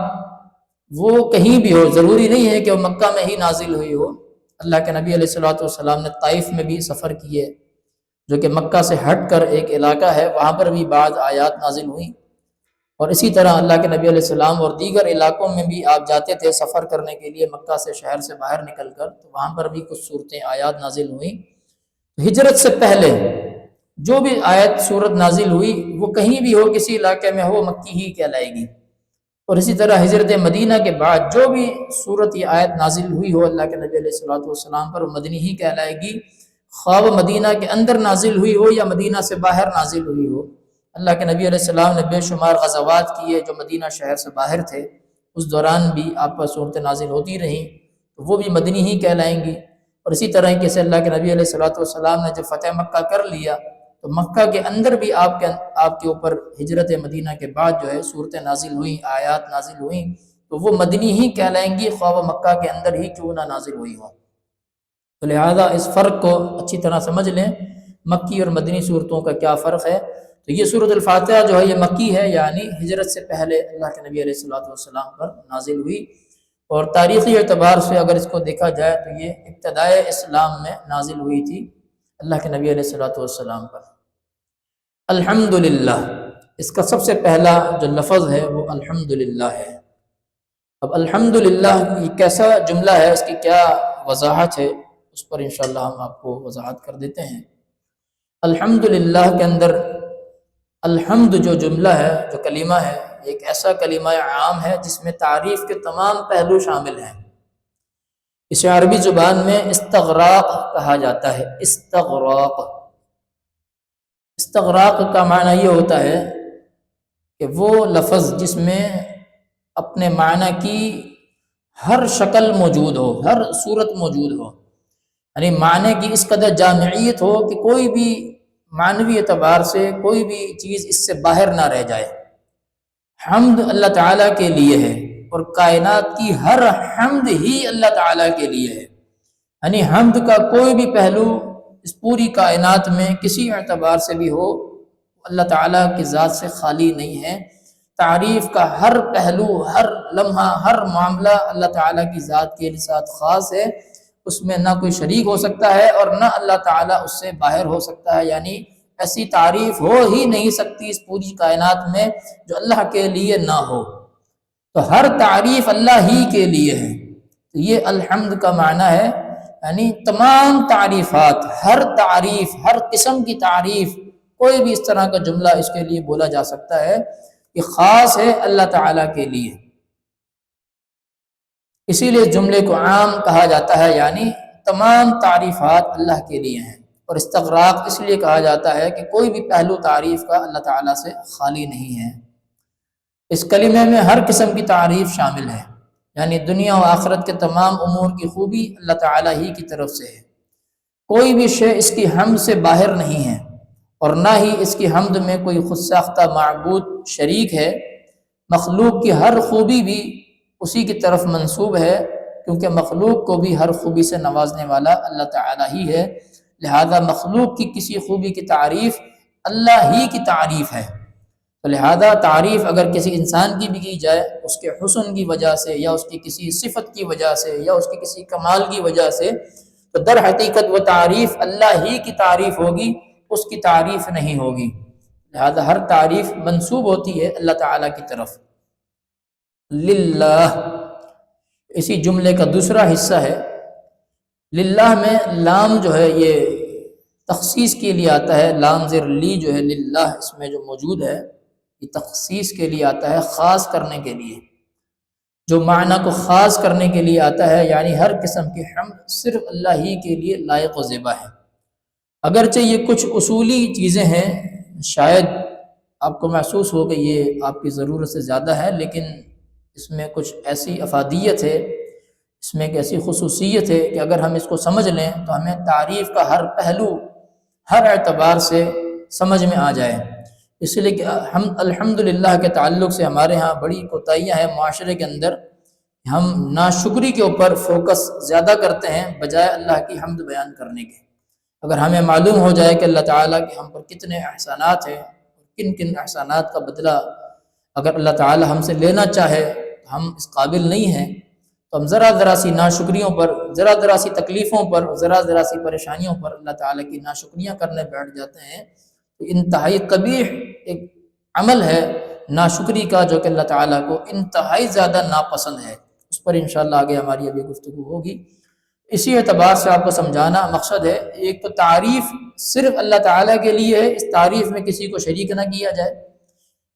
وہ کہیں بھی ہو، ضروری نہیں ہے کہ وہ مکہ میں ہی نازل ہوئی ہو۔ اللہ کے نبی علیہ الصلوۃ والسلام نے طائف میں بھی سفر کیے، جو کہ مکہ سے ہٹ کر ایک علاقہ ہے، وہاں پر بھی بعض آیات نازل ہوئیں۔ اور اسی طرح اللہ کے نبی علیہ السلام اور دیگر علاقوں میں بھی آپ جاتے تھے سفر کرنے کے لیے مکہ سے، شہر سے باہر نکل کر، تو وہاں پر بھی کچھ صورتیں آیات نازل ہوئیں۔ ہجرت سے پہلے جو بھی آیت صورت نازل ہوئی وہ کہیں بھی ہو، کسی علاقے میں ہو، مکی ہی کہلائے گی۔ اور اسی طرح ہجرت مدینہ کے بعد جو بھی صورت یہ آیت نازل ہوئی ہو اللہ کے نبی علیہ الصلوۃ والسلام پر، وہ مدنی ہی کہلائے گی، خواہ وہ مدینہ کے اندر نازل ہوئی ہو یا مدینہ سے باہر نازل ہوئی ہو۔ اللہ کے نبی علیہ السلام نے بے شمار غزوات کیے جو مدینہ شہر سے باہر تھے، اس دوران بھی آپ پر صورتیں نازل ہوتی رہیں، تو وہ بھی مدنی ہی کہلائیں گی۔ اور اسی طرح کہ اللہ کے نبی علیہ الصلوۃ والسلام نے جب فتح مکہ کر لیا تو مکہ کے اندر بھی آپ کے اوپر ہجرت مدینہ کے بعد جو ہے صورتیں نازل ہوئیں، آیات نازل ہوئیں، تو وہ مدنی ہی کہلائیں گی، خواہ وہ مکہ کے اندر ہی کیوں نہ نازل ہوئی ہوں۔ تو لہٰذا اس فرق کو اچھی طرح سمجھ لیں، مکی اور مدنی صورتوں کا کیا فرق ہے۔ تو یہ سورۃ الفاتحہ جو ہے یہ مکی ہے، یعنی ہجرت سے پہلے اللہ کے نبی علیہ الصلوۃ والسلام پر نازل ہوئی۔ اور تاریخی اعتبار سے اگر اس کو دیکھا جائے تو یہ ابتدائے اسلام میں نازل ہوئی تھی اللہ کے نبی علیہ الصلوۃ والسلام پر۔ الحمدللہ، اس کا سب سے پہلا جو لفظ ہے وہ الحمدللہ ہے۔ اب الحمدللہ یہ کیسا جملہ ہے، اس کی کیا وضاحت ہے، اس پر انشاءاللہ ہم آپ کو وضاحت کر دیتے ہیں۔ الحمدللہ کے اندر الحمد جو جملہ ہے، جو کلمہ ہے، ایک ایسا کلمہ عام ہے جس میں تعریف کے تمام پہلو شامل ہیں۔ اسے عربی زبان میں استغراق کہا جاتا ہے۔ استغراق کا معنی یہ ہوتا ہے کہ وہ لفظ جس میں اپنے معنی کی ہر شکل موجود ہو، ہر صورت موجود ہو، یعنی معنی کی اس قدر جامعیت ہو کہ کوئی بھی معنوی اعتبار سے کوئی بھی چیز اس سے باہر نہ رہ جائے۔ حمد اللہ تعالیٰ کے لیے ہے، اور کائنات کی ہر حمد ہی اللہ تعالیٰ کے لیے ہے۔ یعنی حمد کا کوئی بھی پہلو اس پوری کائنات میں کسی اعتبار سے بھی ہو، اللہ تعالیٰ کی ذات سے خالی نہیں ہے۔ تعریف کا ہر پہلو، ہر لمحہ، ہر معاملہ اللہ تعالیٰ کی ذات کے ساتھ خاص ہے، اس میں نہ کوئی شریک ہو سکتا ہے اور نہ اللہ تعالیٰ اس سے باہر ہو سکتا ہے۔ یعنی ایسی تعریف ہو ہی نہیں سکتی اس پوری کائنات میں جو اللہ کے لیے نہ ہو، تو ہر تعریف اللہ ہی کے لیے ہے۔ تو یہ الحمد کا معنی ہے، یعنی تمام تعریفات، ہر تعریف، ہر قسم کی تعریف، کوئی بھی اس طرح کا جملہ اس کے لیے بولا جا سکتا ہے کہ خاص ہے اللہ تعالیٰ کے لیے۔ اسی لیے جملے کو عام کہا جاتا ہے، یعنی تمام تعریفات اللہ کے لیے ہیں، اور استغراق اس لیے کہا جاتا ہے کہ کوئی بھی پہلو تعریف کا اللہ تعالیٰ سے خالی نہیں ہے۔ اس کلمے میں ہر قسم کی تعریف شامل ہے، یعنی دنیا و آخرت کے تمام امور کی خوبی اللہ تعالیٰ ہی کی طرف سے ہے۔ کوئی بھی شے اس کی حمد سے باہر نہیں ہے، اور نہ ہی اس کی حمد میں کوئی خود ساختہ معبود شریک ہے۔ مخلوق کی ہر خوبی بھی اسی کی طرف منسوب ہے، کیونکہ مخلوق کو بھی ہر خوبی سے نوازنے والا اللہ تعالیٰ ہی ہے، لہذا مخلوق کی کسی خوبی کی تعریف اللہ ہی کی تعریف ہے۔ تو لہذا تعریف اگر کسی انسان کی بھی کی جائے اس کے حسن کی وجہ سے، یا اس کی کسی صفت کی وجہ سے، یا اس کی کسی کمال کی وجہ سے، تو در حقیقت وہ تعریف اللہ ہی کی تعریف ہوگی، اس کی تعریف نہیں ہوگی۔ لہذا ہر تعریف منسوب ہوتی ہے اللہ تعالیٰ کی طرف۔ للہ، اسی جملے کا دوسرا حصہ ہے۔ للہ میں لام جو ہے یہ تخصیص کے لیے آتا ہے، لام زیر لی جو ہے للہ اس میں جو موجود ہے یہ تخصیص کے لیے آتا ہے، خاص کرنے کے لیے، جو معنی کو خاص کرنے کے لیے آتا ہے، یعنی ہر قسم کی حمد صرف اللہ ہی کے لیے لائق و زیبا ہے۔ اگرچہ یہ کچھ اصولی چیزیں ہیں، شاید آپ کو محسوس ہو کہ یہ آپ کی ضرورت سے زیادہ ہے، لیکن اس میں کچھ ایسی افادیت ہے، اس میں ایک ایسی خصوصیت ہے کہ اگر ہم اس کو سمجھ لیں تو ہمیں تعریف کا ہر پہلو ہر اعتبار سے سمجھ میں آ جائے۔ اس لیے کہ ہم الحمدللہ کے تعلق سے ہمارے ہاں بڑی کوتاہیاں ہیں معاشرے کے اندر، ہم ناشکری کے اوپر فوکس زیادہ کرتے ہیں بجائے اللہ کی حمد بیان کرنے کے۔ اگر ہمیں معلوم ہو جائے کہ اللہ تعالیٰ کے ہم پر کتنے احسانات ہیں، کن کن احسانات کا بدلہ اگر اللہ تعالیٰ ہم سے لینا چاہے تو ہم اس قابل نہیں ہیں، تو ہم ذرا سی ناشکریوں پر، ذرا سی تکلیفوں پر، ذرا سی پریشانیوں پر اللہ تعالیٰ کی ناشکریاں کرنے بیٹھ جاتے ہیں۔ تو انتہائی قبیح ایک عمل ہے ناشکری کا، جو کہ اللہ تعالیٰ کو انتہائی زیادہ ناپسند ہے۔ اس پر انشاءاللہ آگے ہماری ابھی گفتگو ہوگی۔ اسی اعتبار سے آپ کو سمجھانا مقصد ہے، ایک تو تعریف صرف اللہ تعالیٰ کے لیے ہے، اس تعریف میں کسی کو شریک نہ کیا جائے۔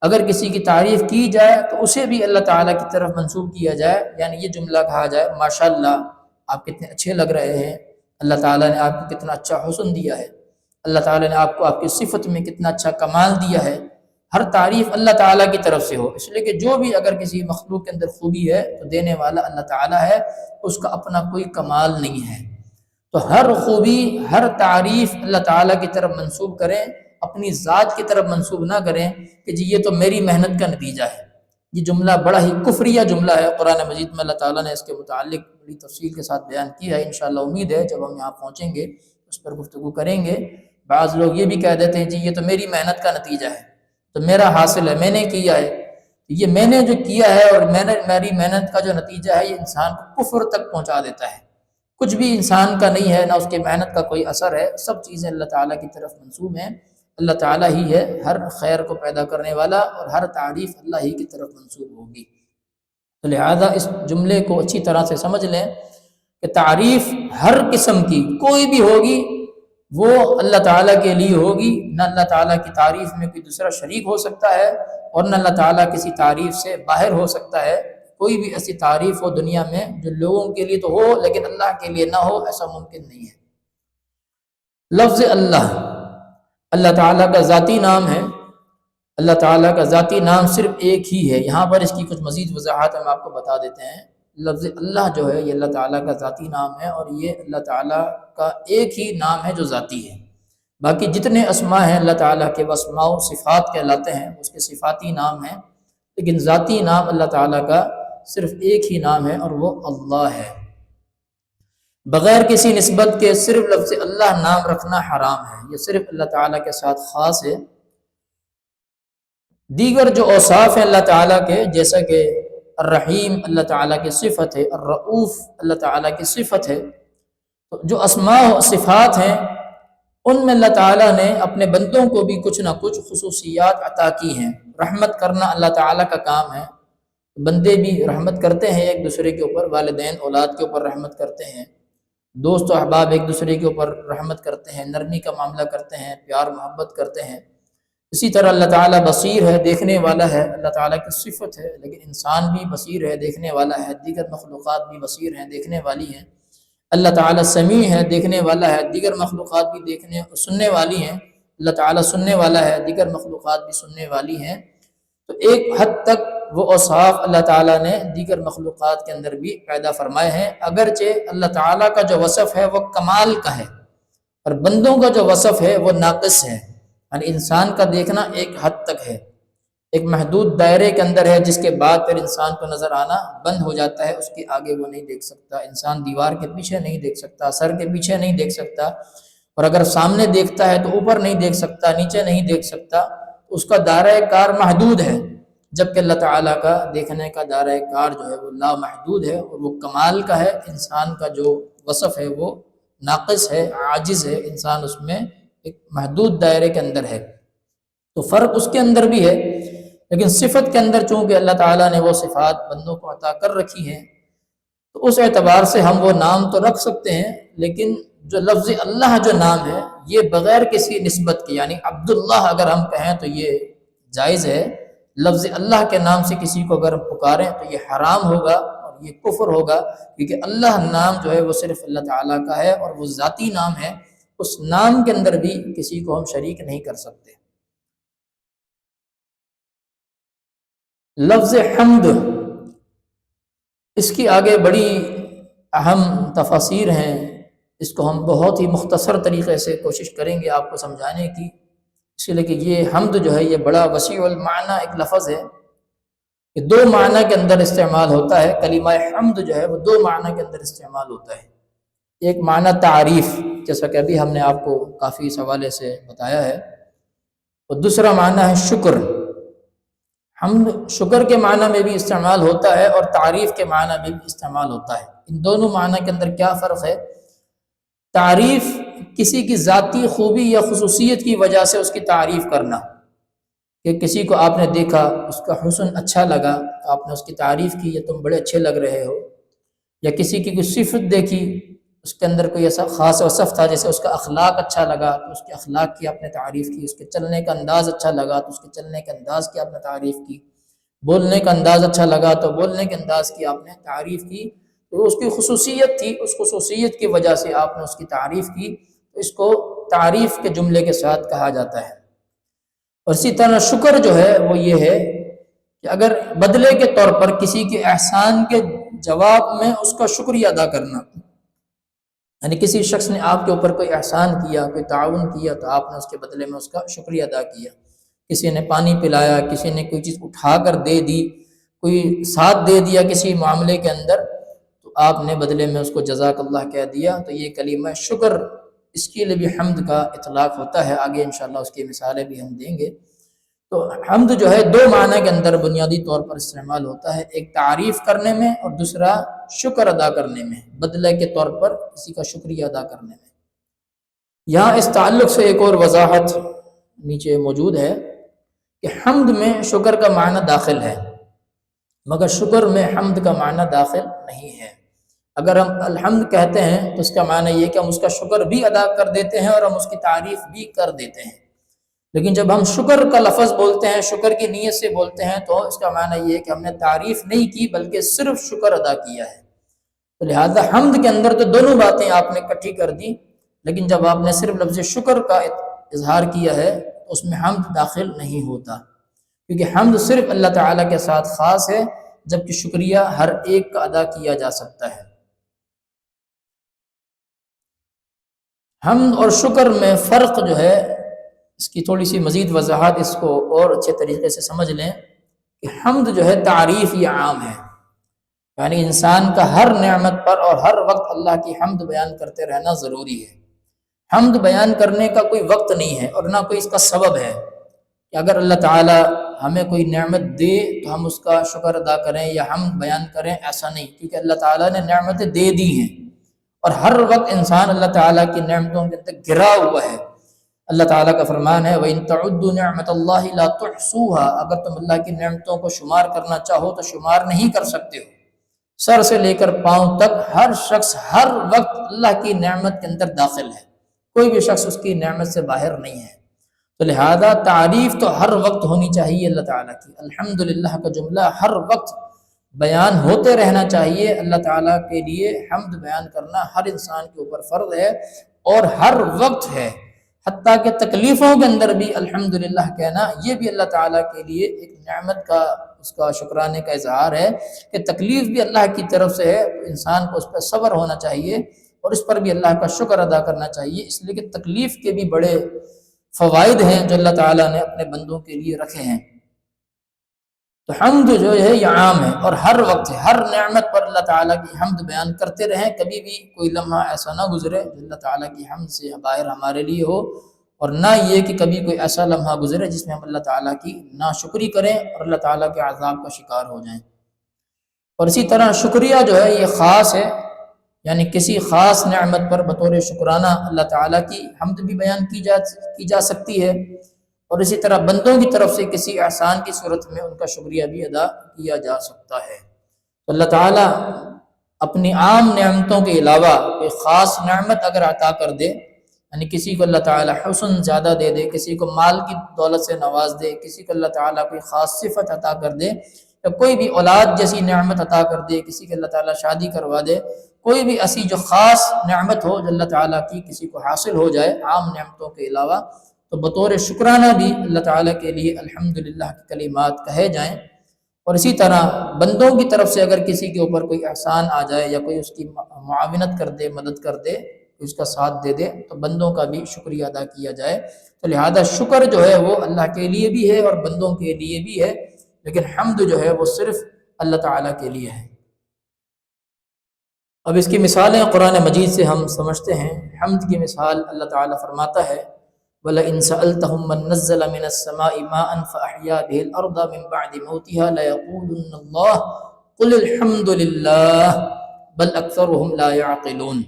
اگر کسی کی تعریف کی جائے تو اسے بھی اللہ تعالیٰ کی طرف منسوب کیا جائے، یعنی یہ جملہ کہا جائے ماشاءاللہ آپ کتنے اچھے لگ رہے ہیں، اللہ تعالیٰ نے آپ کو کتنا اچھا حسن دیا ہے، اللہ تعالیٰ نے آپ کو آپ کی صفت میں کتنا اچھا کمال دیا ہے۔ ہر تعریف اللہ تعالیٰ کی طرف سے ہو، اس لیے کہ جو بھی اگر کسی مخلوق کے اندر خوبی ہے تو دینے والا اللہ تعالیٰ ہے، اس کا اپنا کوئی کمال نہیں ہے۔ تو ہر خوبی، ہر تعریف اللہ تعالیٰ کی طرف منسوب کریں، اپنی ذات کی طرف منسوب نہ کریں کہ جی یہ تو میری محنت کا نتیجہ ہے۔ یہ جملہ بڑا ہی کفریہ جملہ ہے، قرآن مجید میں اللہ تعالیٰ نے اس کے متعلق بڑی تفصیل کے ساتھ بیان کیا ہے۔ انشاءاللہ امید ہے جب ہم یہاں پہنچیں گے اس پر گفتگو کریں گے۔ بعض لوگ یہ بھی کہہ دیتے ہیں جی یہ تو میری محنت کا نتیجہ ہے، تو میرا حاصل ہے، میں نے کیا ہے۔ یہ میں نے جو کیا ہے اور میری محنت کا جو نتیجہ ہے، یہ انسان کو کفر تک پہنچا دیتا ہے۔ کچھ بھی انسان کا نہیں ہے، نہ اس کی محنت کا کوئی اثر ہے، سب چیزیں اللہ تعالیٰ کی طرف منسوب ہیں۔ اللہ تعالیٰ ہی ہے ہر خیر کو پیدا کرنے والا، اور ہر تعریف اللہ ہی کی طرف منسوب ہوگی۔ تو لہذا اس جملے کو اچھی طرح سے سمجھ لیں کہ تعریف ہر قسم کی کوئی بھی ہوگی وہ اللہ تعالیٰ کے لیے ہوگی، نہ اللہ تعالیٰ کی تعریف میں کوئی دوسرا شریک ہو سکتا ہے، اور نہ اللہ تعالیٰ کسی تعریف سے باہر ہو سکتا ہے۔ کوئی بھی ایسی تعریف ہو دنیا میں جو لوگوں کے لیے تو ہو لیکن اللہ کے لیے نہ ہو، ایسا ممکن نہیں ہے۔ لفظ اللہ تعالیٰ کا ذاتی نام ہے۔ اللہ تعالیٰ کا ذاتی نام صرف ایک ہی ہے، یہاں پر اس کی کچھ مزید وضاحت ہم آپ کو بتا دیتے ہیں۔ لفظ اللہ جو ہے یہ اللہ تعالیٰ کا ذاتی نام ہے، اور یہ اللہ تعالیٰ کا ایک ہی نام ہے جو ذاتی ہے۔ باقی جتنے اسماء ہیں اللہ تعالیٰ کے، وہ اسماء و صفات کہلاتے ہیں، اس کے صفاتی نام ہیں، لیکن ذاتی نام اللہ تعالیٰ کا صرف ایک ہی نام ہے اور وہ اللہ ہے۔ بغیر کسی نسبت کے صرف لفظ اللہ نام رکھنا حرام ہے، یہ صرف اللہ تعالیٰ کے ساتھ خاص ہے۔ دیگر جو اوصاف ہیں اللہ تعالیٰ کے، جیسا کہ الرحیم اللہ تعالیٰ کی صفت ہے، الرؤوف اللہ تعالیٰ کی صفت ہے، تو جو اسماء و صفات ہیں ان میں اللہ تعالیٰ نے اپنے بندوں کو بھی کچھ نہ کچھ خصوصیات عطا کی ہیں۔ رحمت کرنا اللہ تعالیٰ کا کام ہے، بندے بھی رحمت کرتے ہیں ایک دوسرے کے اوپر، والدین اولاد کے اوپر رحمت کرتے ہیں، دوست و احباب ایک دوسرے کے اوپر رحمت کرتے ہیں، نرمی کا معاملہ کرتے ہیں، پیار محبت کرتے ہیں۔ اسی طرح اللہ تعالیٰ بصیر ہے، دیکھنے والا ہے، اللہ تعالیٰ کی صفت ہے، لیکن انسان بھی بصیر ہے، دیکھنے والا ہے، دیگر مخلوقات بھی بصیر ہیں، دیکھنے والی ہیں۔ اللہ تعالیٰ سمیع ہے، دیکھنے والا ہے، دیگر مخلوقات بھی دیکھنے سننے والی ہیں۔ اللہ تعالیٰ سننے والا ہے، دیگر مخلوقات بھی سننے والی ہیں۔ تو ایک حد تک وہ اوصاف اللہ تعالیٰ نے دیگر مخلوقات کے اندر بھی پیدا فرمائے ہیں، اگرچہ اللہ تعالیٰ کا جو وصف ہے وہ کمال کا ہے اور بندوں کا جو وصف ہے وہ ناقص ہے۔ یعنی انسان کا دیکھنا ایک حد تک ہے، ایک محدود دائرے کے اندر ہے، جس کے بعد پھر انسان کو نظر آنا بند ہو جاتا ہے، اس کے آگے وہ نہیں دیکھ سکتا۔ انسان دیوار کے پیچھے نہیں دیکھ سکتا، سر کے پیچھے نہیں دیکھ سکتا، اور اگر سامنے دیکھتا ہے تو اوپر نہیں دیکھ سکتا، نیچے نہیں دیکھ سکتا، اس کا دائرہ کار محدود ہے، جبکہ اللہ تعالیٰ کا دیکھنے کا دائرہ کار جو ہے وہ لامحدود ہے اور وہ کمال کا ہے۔ انسان کا جو وصف ہے وہ ناقص ہے، عاجز ہے، انسان اس میں ایک محدود دائرے کے اندر ہے۔ تو فرق اس کے اندر بھی ہے، لیکن صفت کے اندر چونکہ اللہ تعالیٰ نے وہ صفات بندوں کو عطا کر رکھی ہیں، تو اس اعتبار سے ہم وہ نام تو رکھ سکتے ہیں، لیکن جو لفظ اللہ جو نام ہے یہ بغیر کسی نسبت کے، یعنی عبداللہ اگر ہم کہیں تو یہ جائز ہے۔ لفظ اللہ کے نام سے کسی کو اگر پکاریں تو یہ حرام ہوگا اور یہ کفر ہوگا، کیونکہ اللہ نام جو ہے وہ صرف اللہ تعالیٰ کا ہے اور وہ ذاتی نام ہے، اس نام کے اندر بھی کسی کو ہم شریک نہیں کر سکتے۔ لفظ حمد، اس کی آگے بڑی اہم تفاسیر ہیں، اس کو ہم بہت ہی مختصر طریقے سے کوشش کریں گے آپ کو سمجھانے کی، اس لیے کہ یہ حمد جو ہے یہ بڑا وسیع المعنی ایک لفظ ہے، کہ دو معنی کے اندر استعمال ہوتا ہے۔ کلمہ حمد جو ہے وہ دو معنی کے اندر استعمال ہوتا ہے۔ ایک معنی تعریف، جیسا کہ ابھی ہم نے آپ کو کافی اس حوالے سے بتایا ہے، اور دوسرا معنی ہے شکر۔ حمد شکر کے معنی میں بھی استعمال ہوتا ہے اور تعریف کے معنی میں بھی استعمال ہوتا ہے۔ ان دونوں معنی کے اندر کیا فرق ہے؟ تعریف کسی کی ذاتی خوبی یا خصوصیت کی وجہ سے اس کی تعریف کرنا، کہ کسی کو آپ نے دیکھا، اس کا حسن اچھا لگا، آپ نے اس کی تعریف کی، یا تم بڑے اچھے لگ رہے ہو، یا کسی کی کوئی صفت دیکھی، اس کے اندر کوئی ایسا خاص وصف تھا، جیسے اس کا اخلاق اچھا لگا تو اس کے اخلاق کی آپ نے تعریف کی، اس کے چلنے کا انداز اچھا لگا تو اس کے چلنے کے انداز کی آپ نے تعریف کی، بولنے کا انداز اچھا لگا تو بولنے کے انداز کی آپ نے تعریف کی، تو اس کی خصوصیت تھی، اس خصوصیت کی وجہ سے آپ نے اس کی تعریف کی، تو اس کو تعریف کے جملے کے ساتھ کہا جاتا ہے۔ اور اسی طرح شکر جو ہے وہ یہ ہے کہ اگر بدلے کے طور پر کسی کے احسان کے جواب میں اس کا شکریہ ادا کرنا، یعنی کسی شخص نے آپ کے اوپر کوئی احسان کیا، کوئی تعاون کیا، تو آپ نے اس کے بدلے میں اس کا شکریہ ادا کیا۔ کسی نے پانی پلایا، کسی نے کوئی چیز اٹھا کر دے دی، کوئی ساتھ دے دیا کسی معاملے کے اندر، تو آپ نے بدلے میں اس کو جزاک اللہ کہہ دیا، تو یہ کلمہ شکر، اس کے لیے بھی حمد کا اطلاق ہوتا ہے۔ آگے انشاءاللہ اس کی مثالیں بھی ہم دیں گے۔ تو حمد جو ہے دو معنی کے اندر بنیادی طور پر استعمال ہوتا ہے، ایک تعریف کرنے میں اور دوسرا شکر ادا کرنے میں، بدلے کے طور پر کسی کا شکریہ ادا کرنے میں۔ یہاں اس تعلق سے ایک اور وضاحت نیچے موجود ہے کہ حمد میں شکر کا معنی داخل ہے، مگر شکر میں حمد کا معنی داخل نہیں ہے۔ اگر ہم الحمد کہتے ہیں تو اس کا معنی یہ کہ ہم اس کا شکر بھی ادا کر دیتے ہیں اور ہم اس کی تعریف بھی کر دیتے ہیں، لیکن جب ہم شکر کا لفظ بولتے ہیں، شکر کی نیت سے بولتے ہیں، تو اس کا معنی یہ ہے کہ ہم نے تعریف نہیں کی بلکہ صرف شکر ادا کیا ہے۔ تو لہذا حمد کے اندر تو دونوں باتیں آپ نے اکٹھی کر دی، لیکن جب آپ نے صرف لفظ شکر کا اظہار کیا ہے تو اس میں حمد داخل نہیں ہوتا، کیونکہ حمد صرف اللہ تعالیٰ کے ساتھ خاص ہے، جبکہ شکریہ ہر ایک کا ادا کیا جا سکتا ہے۔ حمد اور شکر میں فرق جو ہے، اس کی تھوڑی سی مزید وضاحت، اس کو اور اچھے طریقے سے سمجھ لیں کہ حمد جو ہے تعریف یا عام ہے، یعنی انسان کا ہر نعمت پر اور ہر وقت اللہ کی حمد بیان کرتے رہنا ضروری ہے۔ حمد بیان کرنے کا کوئی وقت نہیں ہے اور نہ کوئی اس کا سبب ہے کہ اگر اللہ تعالیٰ ہمیں کوئی نعمت دے تو ہم اس کا شکر ادا کریں یا حمد بیان کریں، ایسا نہیں، کیونکہ اللہ تعالیٰ نے نعمتیں دے دی ہیں اور ہر وقت انسان اللہ تعالیٰ کی نعمتوں کے اندر گھرا ہوا ہے۔ اللہ تعالیٰ کا فرمان ہے وَإِن تَعُدُّوا نِعْمَةَ اللَّهِ لَا تُحْصُوهَا، اگر تم اللہ کی نعمتوں کو شمار کرنا چاہو تو شمار نہیں کر سکتے ہو۔ سر سے لے کر پاؤں تک ہر شخص ہر وقت اللہ کی نعمت کے اندر داخل ہے، کوئی بھی شخص اس کی نعمت سے باہر نہیں ہے۔ تو لہذا تعریف تو ہر وقت ہونی چاہیے اللہ تعالیٰ کی، الحمدللہ کا جملہ ہر وقت بیان ہوتے رہنا چاہیے۔ اللہ تعالیٰ کے لیے حمد بیان کرنا ہر انسان کے اوپر فرض ہے اور ہر وقت ہے، حتیٰ کہ تکلیفوں کے اندر بھی الحمدللہ کہنا یہ بھی اللہ تعالیٰ کے لیے ایک نعمت کا، اس کا شکرانے کا اظہار ہے کہ تکلیف بھی اللہ کی طرف سے ہے، انسان کو اس پر صبر ہونا چاہیے اور اس پر بھی اللہ کا شکر ادا کرنا چاہیے، اس لیے کہ تکلیف کے بھی بڑے فوائد ہیں جو اللہ تعالیٰ نے اپنے بندوں کے لیے رکھے ہیں۔ تو حمد جو ہے یہ عام ہے اور ہر وقت ہے، ہر نعمت پر اللہ تعالیٰ کی حمد بیان کرتے رہیں، کبھی بھی کوئی لمحہ ایسا نہ گزرے جو اللہ تعالیٰ کی حمد سے باہر ہمارے لیے ہو، اور نہ یہ کہ کبھی کوئی ایسا لمحہ گزرے جس میں ہم اللہ تعالیٰ کی ناشکری کریں اور اللہ تعالیٰ کے عذاب کا شکار ہو جائیں۔ اور اسی طرح شکریہ جو ہے یہ خاص ہے، یعنی کسی خاص نعمت پر بطور شکرانہ اللہ تعالیٰ کی حمد بھی بیان کی جا سکتی ہے، اور اسی طرح بندوں کی طرف سے کسی احسان کی صورت میں ان کا شکریہ بھی ادا کیا جا سکتا ہے۔ تو اللہ تعالیٰ اپنی عام نعمتوں کے علاوہ کوئی خاص نعمت اگر عطا کر دے، یعنی کسی کو اللہ تعالیٰ حسن زیادہ دے دے، کسی کو مال کی دولت سے نواز دے، کسی کو اللہ تعالیٰ کوئی خاص صفت عطا کر دے، یا کوئی بھی اولاد جیسی نعمت عطا کر دے، کسی کو اللہ تعالیٰ شادی کروا دے، کوئی بھی ایسی جو خاص نعمت ہو جو اللہ تعالیٰ کی کسی کو حاصل ہو جائے عام نعمتوں کے علاوہ، تو بطور شکرانہ بھی اللہ تعالیٰ کے لیے الحمدللہ کی کلمات کہے جائیں۔ اور اسی طرح بندوں کی طرف سے اگر کسی کے اوپر کوئی احسان آ جائے یا کوئی اس کی معاونت کر دے، مدد کر دے، اس کا ساتھ دے دے، تو بندوں کا بھی شکریہ ادا کیا جائے۔ تو لہذا شکر جو ہے وہ اللہ کے لیے بھی ہے اور بندوں کے لیے بھی ہے، لیکن حمد جو ہے وہ صرف اللہ تعالیٰ کے لیے ہے۔ اب اس کی مثالیں قرآن مجید سے ہم سمجھتے ہیں۔ حمد کی مثال اللہ تعالیٰ فرماتا ہے وَلَئِن سَأَلْتَهُم مَّن نَّزَّلَ مِنَ السَّمَاءِ مَاءً فَأَحْيَا بِهِ الْأَرْضَ مِن بَعْدِ مَوْتِهَا لَيَقُولُنَّ اللَّهُ قُلِ الْحَمْدُ لِلَّهِ بَلْ أَكْثَرُهُمْ لَا يَعْقِلُونَ۔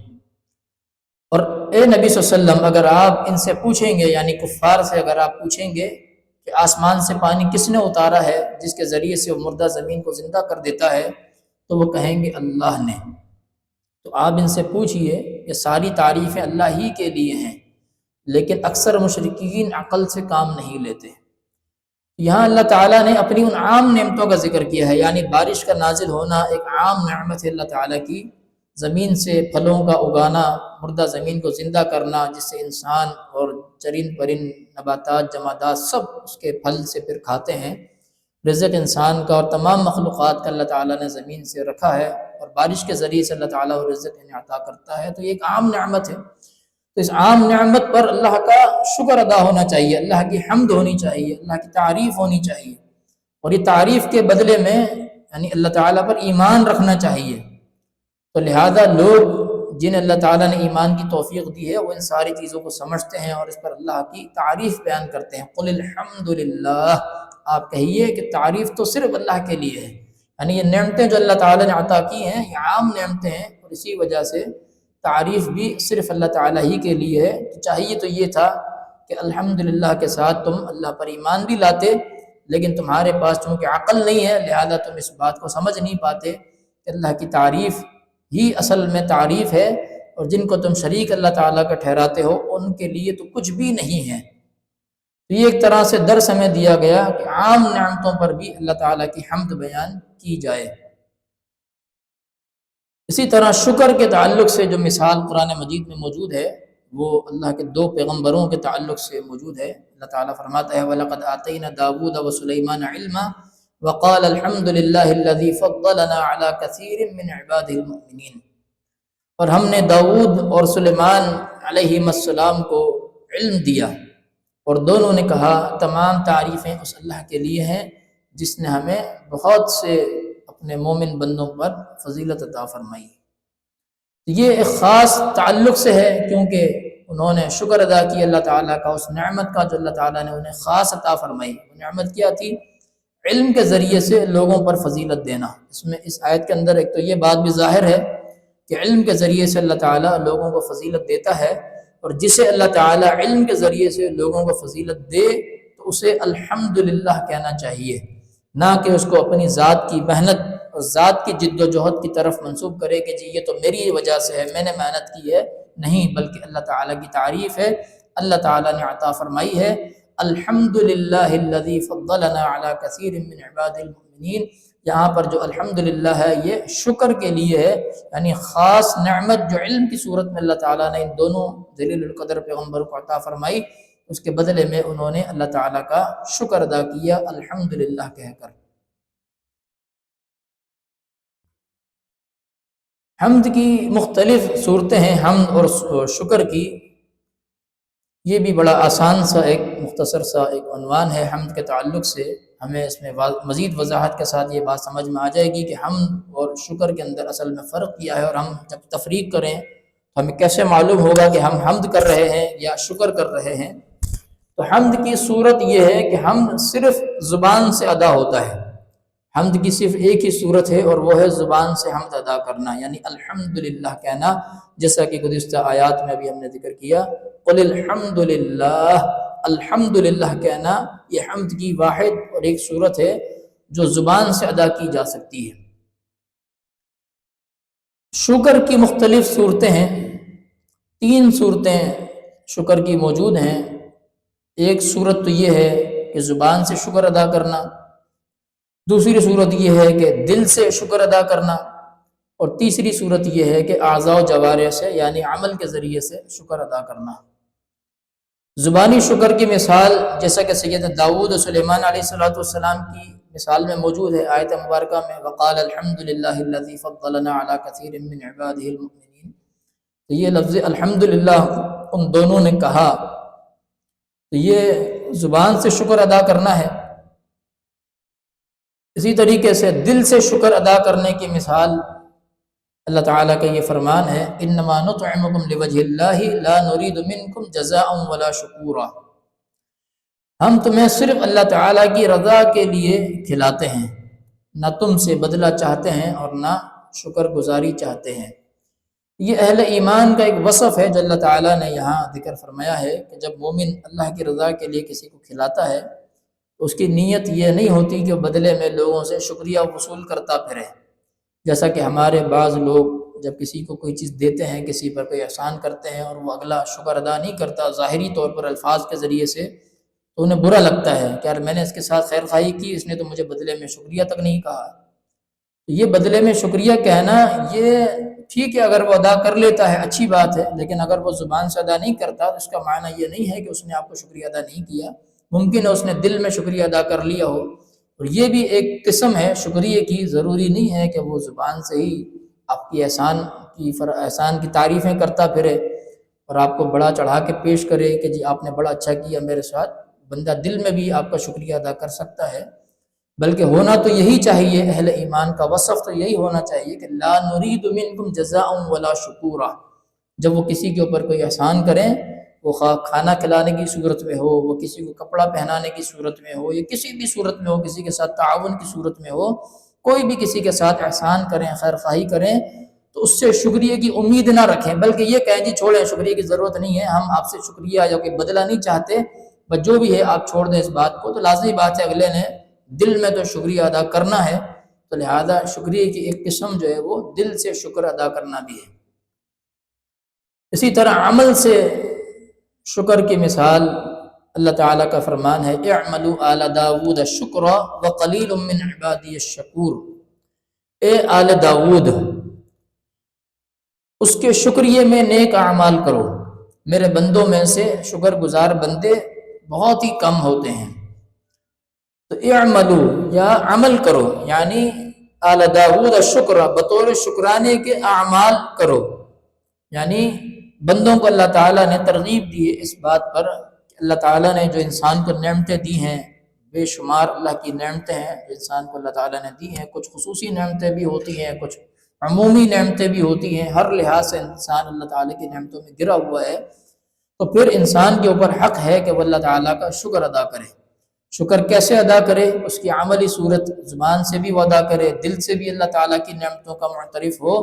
اور اے نبی صلی اللہ علیہ وسلم اگر آپ ان سے پوچھیں گے، یعنی کفار سے اگر آپ پوچھیں گے کہ آسمان سے پانی کس نے اتارا ہے جس کے ذریعے سے وہ مردہ زمین کو زندہ کر دیتا ہے، تو وہ کہیں گے اللہ نے۔ تو آپ ان سے پوچھئے کہ ساری تعریفیں اللہ ہی کے لیے ہیں، لیکن اکثر مشرکین عقل سے کام نہیں لیتے۔ یہاں اللہ تعالیٰ نے اپنی ان عام نعمتوں کا ذکر کیا ہے، یعنی بارش کا نازل ہونا ایک عام نعمت ہے اللہ تعالیٰ کی، زمین سے پھلوں کا اگانا، مردہ زمین کو زندہ کرنا جس سے انسان اور چرند پرند نباتات جمادات سب اس کے پھل سے پھر کھاتے ہیں۔ رزق انسان کا اور تمام مخلوقات کا اللہ تعالیٰ نے زمین سے رکھا ہے، اور بارش کے ذریعے سے اللہ تعالیٰ وہ رزق انہیں عطا کرتا ہے، تو یہ ایک عام نعمت ہے۔ تو اس عام نعمت پر اللہ کا شکر ادا ہونا چاہیے، اللہ کی حمد ہونی چاہیے، اللہ کی تعریف ہونی چاہیے، اور یہ تعریف کے بدلے میں یعنی اللہ تعالیٰ پر ایمان رکھنا چاہیے۔ تو لہذا لوگ جنہیں اللہ تعالیٰ نے ایمان کی توفیق دی ہے وہ ان ساری چیزوں کو سمجھتے ہیں اور اس پر اللہ کی تعریف بیان کرتے ہیں۔ قل الحمد للہ، آپ کہیے کہ تعریف تو صرف اللہ کے لیے ہے، یعنی یہ نعمتیں جو اللہ تعالیٰ نے عطا کی ہیں یہ عام نعمتیں ہیں، اور اسی وجہ سے تعریف بھی صرف اللہ تعالیٰ ہی کے لیے ہے۔ تو چاہیے تو یہ تھا کہ الحمدللہ کے ساتھ تم اللہ پر ایمان بھی لاتے، لیکن تمہارے پاس چونکہ عقل نہیں ہے لہذا تم اس بات کو سمجھ نہیں پاتے کہ اللہ کی تعریف ہی اصل میں تعریف ہے، اور جن کو تم شریک اللہ تعالیٰ کا ٹھہراتے ہو ان کے لیے تو کچھ بھی نہیں ہے۔ تو یہ ایک طرح سے درس ہمیں دیا گیا کہ عام نعمتوں پر بھی اللہ تعالیٰ کی حمد بیان کی جائے۔ اسی طرح شکر کے تعلق سے جو مثال قرآن مجید میں موجود ہے وہ اللہ کے دو پیغمبروں کے تعلق سے موجود ہے۔ اللہ تعالیٰ فرماتا ہے وَلَقَدْ آتَيْنَا دَاوُودَ وَسُلَيْمَانَ عِلْمًا وَقَالَ الْحَمْدُ لِلَّهِ الَّذِي فَضَّلَنَا عَلَى كَثِيرٍ مِّنْ عِبَادِهِ الْمُؤْمِنِينَ۔ اور ہم نے داؤد اور سلیمان علیہ السلام کو علم دیا، اور دونوں نے کہا تمام تعریفیں اس اللہ کے لیے ہیں جس نے ہمیں بہت سے اپنے مومن بندوں پر فضیلت عطا فرمائی ہے۔ یہ ایک خاص تعلق سے ہے، کیونکہ انہوں نے شکر ادا کیا اللہ تعالیٰ کا، اس نعمت کا جو اللہ تعالیٰ نے انہیں خاص عطا فرمائی۔ وہ نعمت کیا تھی؟ علم کے ذریعے سے لوگوں پر فضیلت دینا۔ اس آیت کے اندر ایک تو یہ بات بھی ظاہر ہے کہ علم کے ذریعے سے اللہ تعالیٰ لوگوں کو فضیلت دیتا ہے، اور جسے اللہ تعالیٰ علم کے ذریعے سے لوگوں کو فضیلت دے تو اسے الحمدللہ کہنا چاہیے، نہ کہ اس کو اپنی ذات کی محنت اور ذات کی جد و جہد کی طرف منسوب کرے کہ جی یہ تو میری وجہ سے ہے، میں نے محنت کی ہے۔ نہیں، بلکہ اللہ تعالیٰ کی تعریف ہے، اللہ تعالیٰ نے عطا فرمائی ہے الحمدللہ الذی فضلنا علی کثیر من عباد المؤمنین۔ یہاں پر جو الحمدللہ ہے یہ شکر کے لیے ہے، یعنی خاص نعمت جو علم کی صورت میں اللہ تعالیٰ نے ان دونوں جلیل القدر پیغمبر کو عطا فرمائی، اس کے بدلے میں انہوں نے اللہ تعالیٰ کا شکر ادا کیا الحمدللہ کہہ کر۔ حمد کی مختلف صورتیں ہیں، حمد اور شکر کی۔ یہ بھی بڑا آسان سا ایک مختصر سا ایک عنوان ہے حمد کے تعلق سے، ہمیں اس میں مزید وضاحت کے ساتھ یہ بات سمجھ میں آ جائے گی کہ حمد اور شکر کے اندر اصل میں فرق کیا ہے، اور ہم جب تفریق کریں تو ہمیں کیسے معلوم ہوگا کہ ہم حمد کر رہے ہیں یا شکر کر رہے ہیں۔ تو حمد کی صورت یہ ہے کہ حمد صرف زبان سے ادا ہوتا ہے، حمد کی صرف ایک ہی صورت ہے اور وہ ہے زبان سے حمد ادا کرنا، یعنی الحمدللہ کہنا، جیسا کہ گزشتہ آیات میں بھی ہم نے ذکر کیا قل الحمدللہ، الحمدللہ کہنا یہ حمد کی واحد اور ایک صورت ہے جو زبان سے ادا کی جا سکتی ہے۔ شکر کی مختلف صورتیں ہیں، 3 صورتیں شکر کی موجود ہیں۔ ایک صورت تو یہ ہے کہ زبان سے شکر ادا کرنا، دوسری صورت یہ ہے کہ دل سے شکر ادا کرنا، اور تیسری صورت یہ ہے کہ اعضاء و جوارح سے یعنی عمل کے ذریعے سے شکر ادا کرنا۔ زبانی شکر کی مثال جیسا کہ سید داؤد و سلیمان علیہ السلام کی مثال میں موجود ہے آیت مبارکہ میں، وقال الحمدللہ الذی فضلنا علی کثیر من عبادہ المؤمنین۔ تو یہ لفظ الحمدللہ ان دونوں نے کہا، تو یہ زبان سے شکر ادا کرنا ہے۔ اسی طریقے سے دل سے شکر ادا کرنے کی مثال اللہ تعالیٰ کا یہ فرمان ہے انما نطعمکم لوجہ اللہ لا نرید منکم جزاء ولا شکورا، ہم تمہیں صرف اللہ تعالیٰ کی رضا کے لیے کھلاتے ہیں، نہ تم سے بدلہ چاہتے ہیں اور نہ شکر گزاری چاہتے ہیں۔ یہ اہل ایمان کا ایک وصف ہے جو اللہ تعالیٰ نے یہاں ذکر فرمایا ہے کہ جب مومن اللہ کی رضا کے لیے کسی کو کھلاتا ہے تو اس کی نیت یہ نہیں ہوتی کہ وہ بدلے میں لوگوں سے شکریہ وصول کرتا پھرے، جیسا کہ ہمارے بعض لوگ جب کسی کو کوئی چیز دیتے ہیں، کسی پر کوئی احسان کرتے ہیں اور وہ اگلا شکر ادا نہیں کرتا ظاہری طور پر الفاظ کے ذریعے سے، تو انہیں برا لگتا ہے کہ یار میں نے اس کے ساتھ خیر خواہی کی، اس نے تو مجھے بدلے میں شکریہ تک نہیں کہا۔ یہ بدلے میں شکریہ کہنا یہ ٹھیک ہے، اگر وہ ادا کر لیتا ہے اچھی بات ہے، لیکن اگر وہ زبان سے ادا نہیں کرتا تو اس کا معنی یہ نہیں ہے کہ اس نے آپ کو شکریہ ادا نہیں کیا، ممکن ہے اس نے دل میں شکریہ ادا کر لیا ہو۔ اور یہ بھی ایک قسم ہے شکریہ کی، ضروری نہیں ہے کہ وہ زبان سے ہی آپ کی احسان کی تعریفیں کرتا پھرے اور آپ کو بڑا چڑھا کے پیش کرے کہ جی آپ نے بڑا اچھا کیا میرے ساتھ، بندہ دل میں بھی آپ کا شکریہ ادا کر سکتا ہے۔ بلکہ ہونا تو یہی چاہیے، اہل ایمان کا وصف تو یہی ہونا چاہیے کہ لا نرید منکم جزاء ولا شکورا، جب وہ کسی کے اوپر کوئی احسان کریں، وہ کھانا کھلانے کی صورت میں ہو، وہ کسی کو کپڑا پہنانے کی صورت میں ہو، یا کسی بھی صورت میں ہو، کسی کے ساتھ تعاون کی صورت میں ہو، کوئی بھی کسی کے ساتھ احسان کریں، خیر خواہی کریں تو اس سے شکریہ کی امید نہ رکھیں، بلکہ یہ کہیں جی چھوڑیں، شکریہ کی ضرورت نہیں ہے، ہم آپ سے شکریہ یا کوئی بدلہ نہیں چاہتے، بس جو بھی ہے آپ چھوڑ دیں اس بات کو۔ تو لازمی بات ہے اگلے نے دل میں تو شکریہ ادا کرنا ہے، تو لہذا شکریہ کی ایک قسم جو ہے وہ دل سے شکر ادا کرنا بھی ہے۔ اسی طرح عمل سے شکر کی مثال اللہ تعالیٰ کا فرمان ہے اعملوا آل داود شکرا وقلیل من عبادی الشکور، اے آل داود اس کے شکریے میں نیک اعمال کرو، میرے بندوں میں سے شکر گزار بندے بہت ہی کم ہوتے ہیں۔ تو اعملوا یا عمل کرو، یعنی آل داود الشکر بطور شکرانے کے اعمال کرو، یعنی بندوں کو اللہ تعالیٰ نے ترغیب دی ہے اس بات پر کہ اللہ تعالیٰ نے جو انسان کو نعمتیں دی ہیں، بے شمار اللہ کی نعمتیں ہیں انسان کو اللہ تعالیٰ نے دی ہیں، کچھ خصوصی نعمتیں بھی ہوتی ہیں، کچھ عمومی نعمتیں بھی ہوتی ہیں، ہر لحاظ سے انسان اللہ تعالیٰ کی نعمتوں میں گرا ہوا ہے، تو پھر انسان کے اوپر حق ہے کہ وہ اللہ تعالیٰ کا شکر ادا کرے۔ شکر کیسے ادا کرے؟ اس کی عملی صورت زبان سے بھی وہ ادا کرے، دل سے بھی اللہ تعالیٰ کی نعمتوں کا معترف ہو،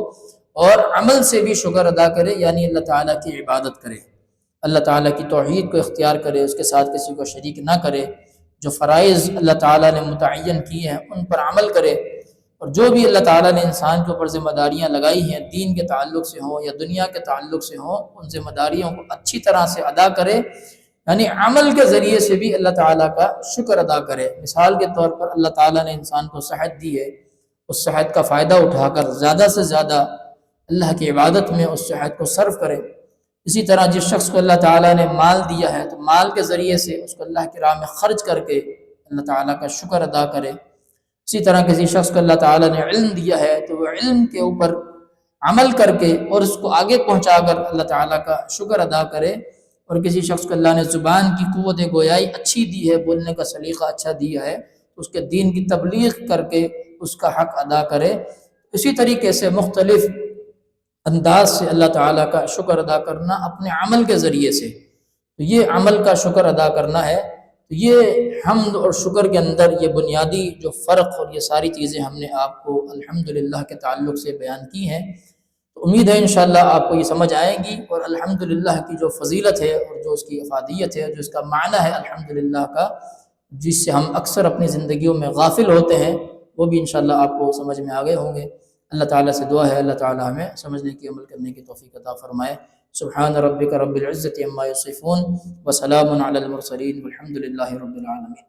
اور عمل سے بھی شکر ادا کرے، یعنی اللہ تعالیٰ کی عبادت کرے، اللہ تعالیٰ کی توحید کو اختیار کرے، اس کے ساتھ کسی کو شریک نہ کرے، جو فرائض اللہ تعالیٰ نے متعین کیے ہیں ان پر عمل کرے، اور جو بھی اللہ تعالیٰ نے انسان کے اوپر ذمہ داریاں لگائی ہیں دین کے تعلق سے ہوں یا دنیا کے تعلق سے ہوں، ان ذمہ داریوں کو اچھی طرح سے ادا کرے، یعنی عمل کے ذریعے سے بھی اللہ تعالیٰ کا شکر ادا کرے۔ مثال کے طور پر اللہ تعالیٰ نے انسان کو صحت دی ہے، اس صحت کا فائدہ اٹھا کر زیادہ سے زیادہ اللہ کی عبادت میں اس صحت کو صرف کرے۔ اسی طرح جس شخص کو اللہ تعالیٰ نے مال دیا ہے تو مال کے ذریعے سے اس کو اللہ کی راہ میں خرچ کر کے اللہ تعالیٰ کا شکر ادا کرے۔ اسی طرح کسی شخص کو اللہ تعالیٰ نے علم دیا ہے تو وہ علم کے اوپر عمل کر کے اور اس کو آگے پہنچا کر اللہ تعالیٰ کا شکر ادا کرے۔ اور کسی شخص کو اللہ نے زبان کی قوت گویائی اچھی دی ہے، بولنے کا سلیقہ اچھا دیا ہے، تو اس کے دین کی تبلیغ کر کے اس کا حق ادا کرے۔ اسی طریقے سے مختلف انداز سے اللہ تعالیٰ کا شکر ادا کرنا اپنے عمل کے ذریعے سے، تو یہ عمل کا شکر ادا کرنا ہے۔ تو یہ حمد اور شکر کے اندر یہ بنیادی جو فرق اور یہ ساری چیزیں ہم نے آپ کو الحمدللہ کے تعلق سے بیان کی ہیں، تو امید ہے انشاءاللہ آپ کو یہ سمجھ آئیں گی، اور الحمدللہ کی جو فضیلت ہے اور جو اس کی افادیت ہے، جو اس کا معنی ہے الحمدللہ کا، جس سے ہم اکثر اپنی زندگیوں میں غافل ہوتے ہیں، وہ بھی انشاءاللہ آپ کو سمجھ میں آ گئے ہوں گے۔ اللہ تعالیٰ سے دعا ہے اللہ تعالیٰ ہمیں سمجھنے کی، عمل کرنے کی توفیق عطا فرمائے۔ سبحان ربک رب العزت عما یصفون وسلام علی المرسلین والحمد للہ رب العالمین۔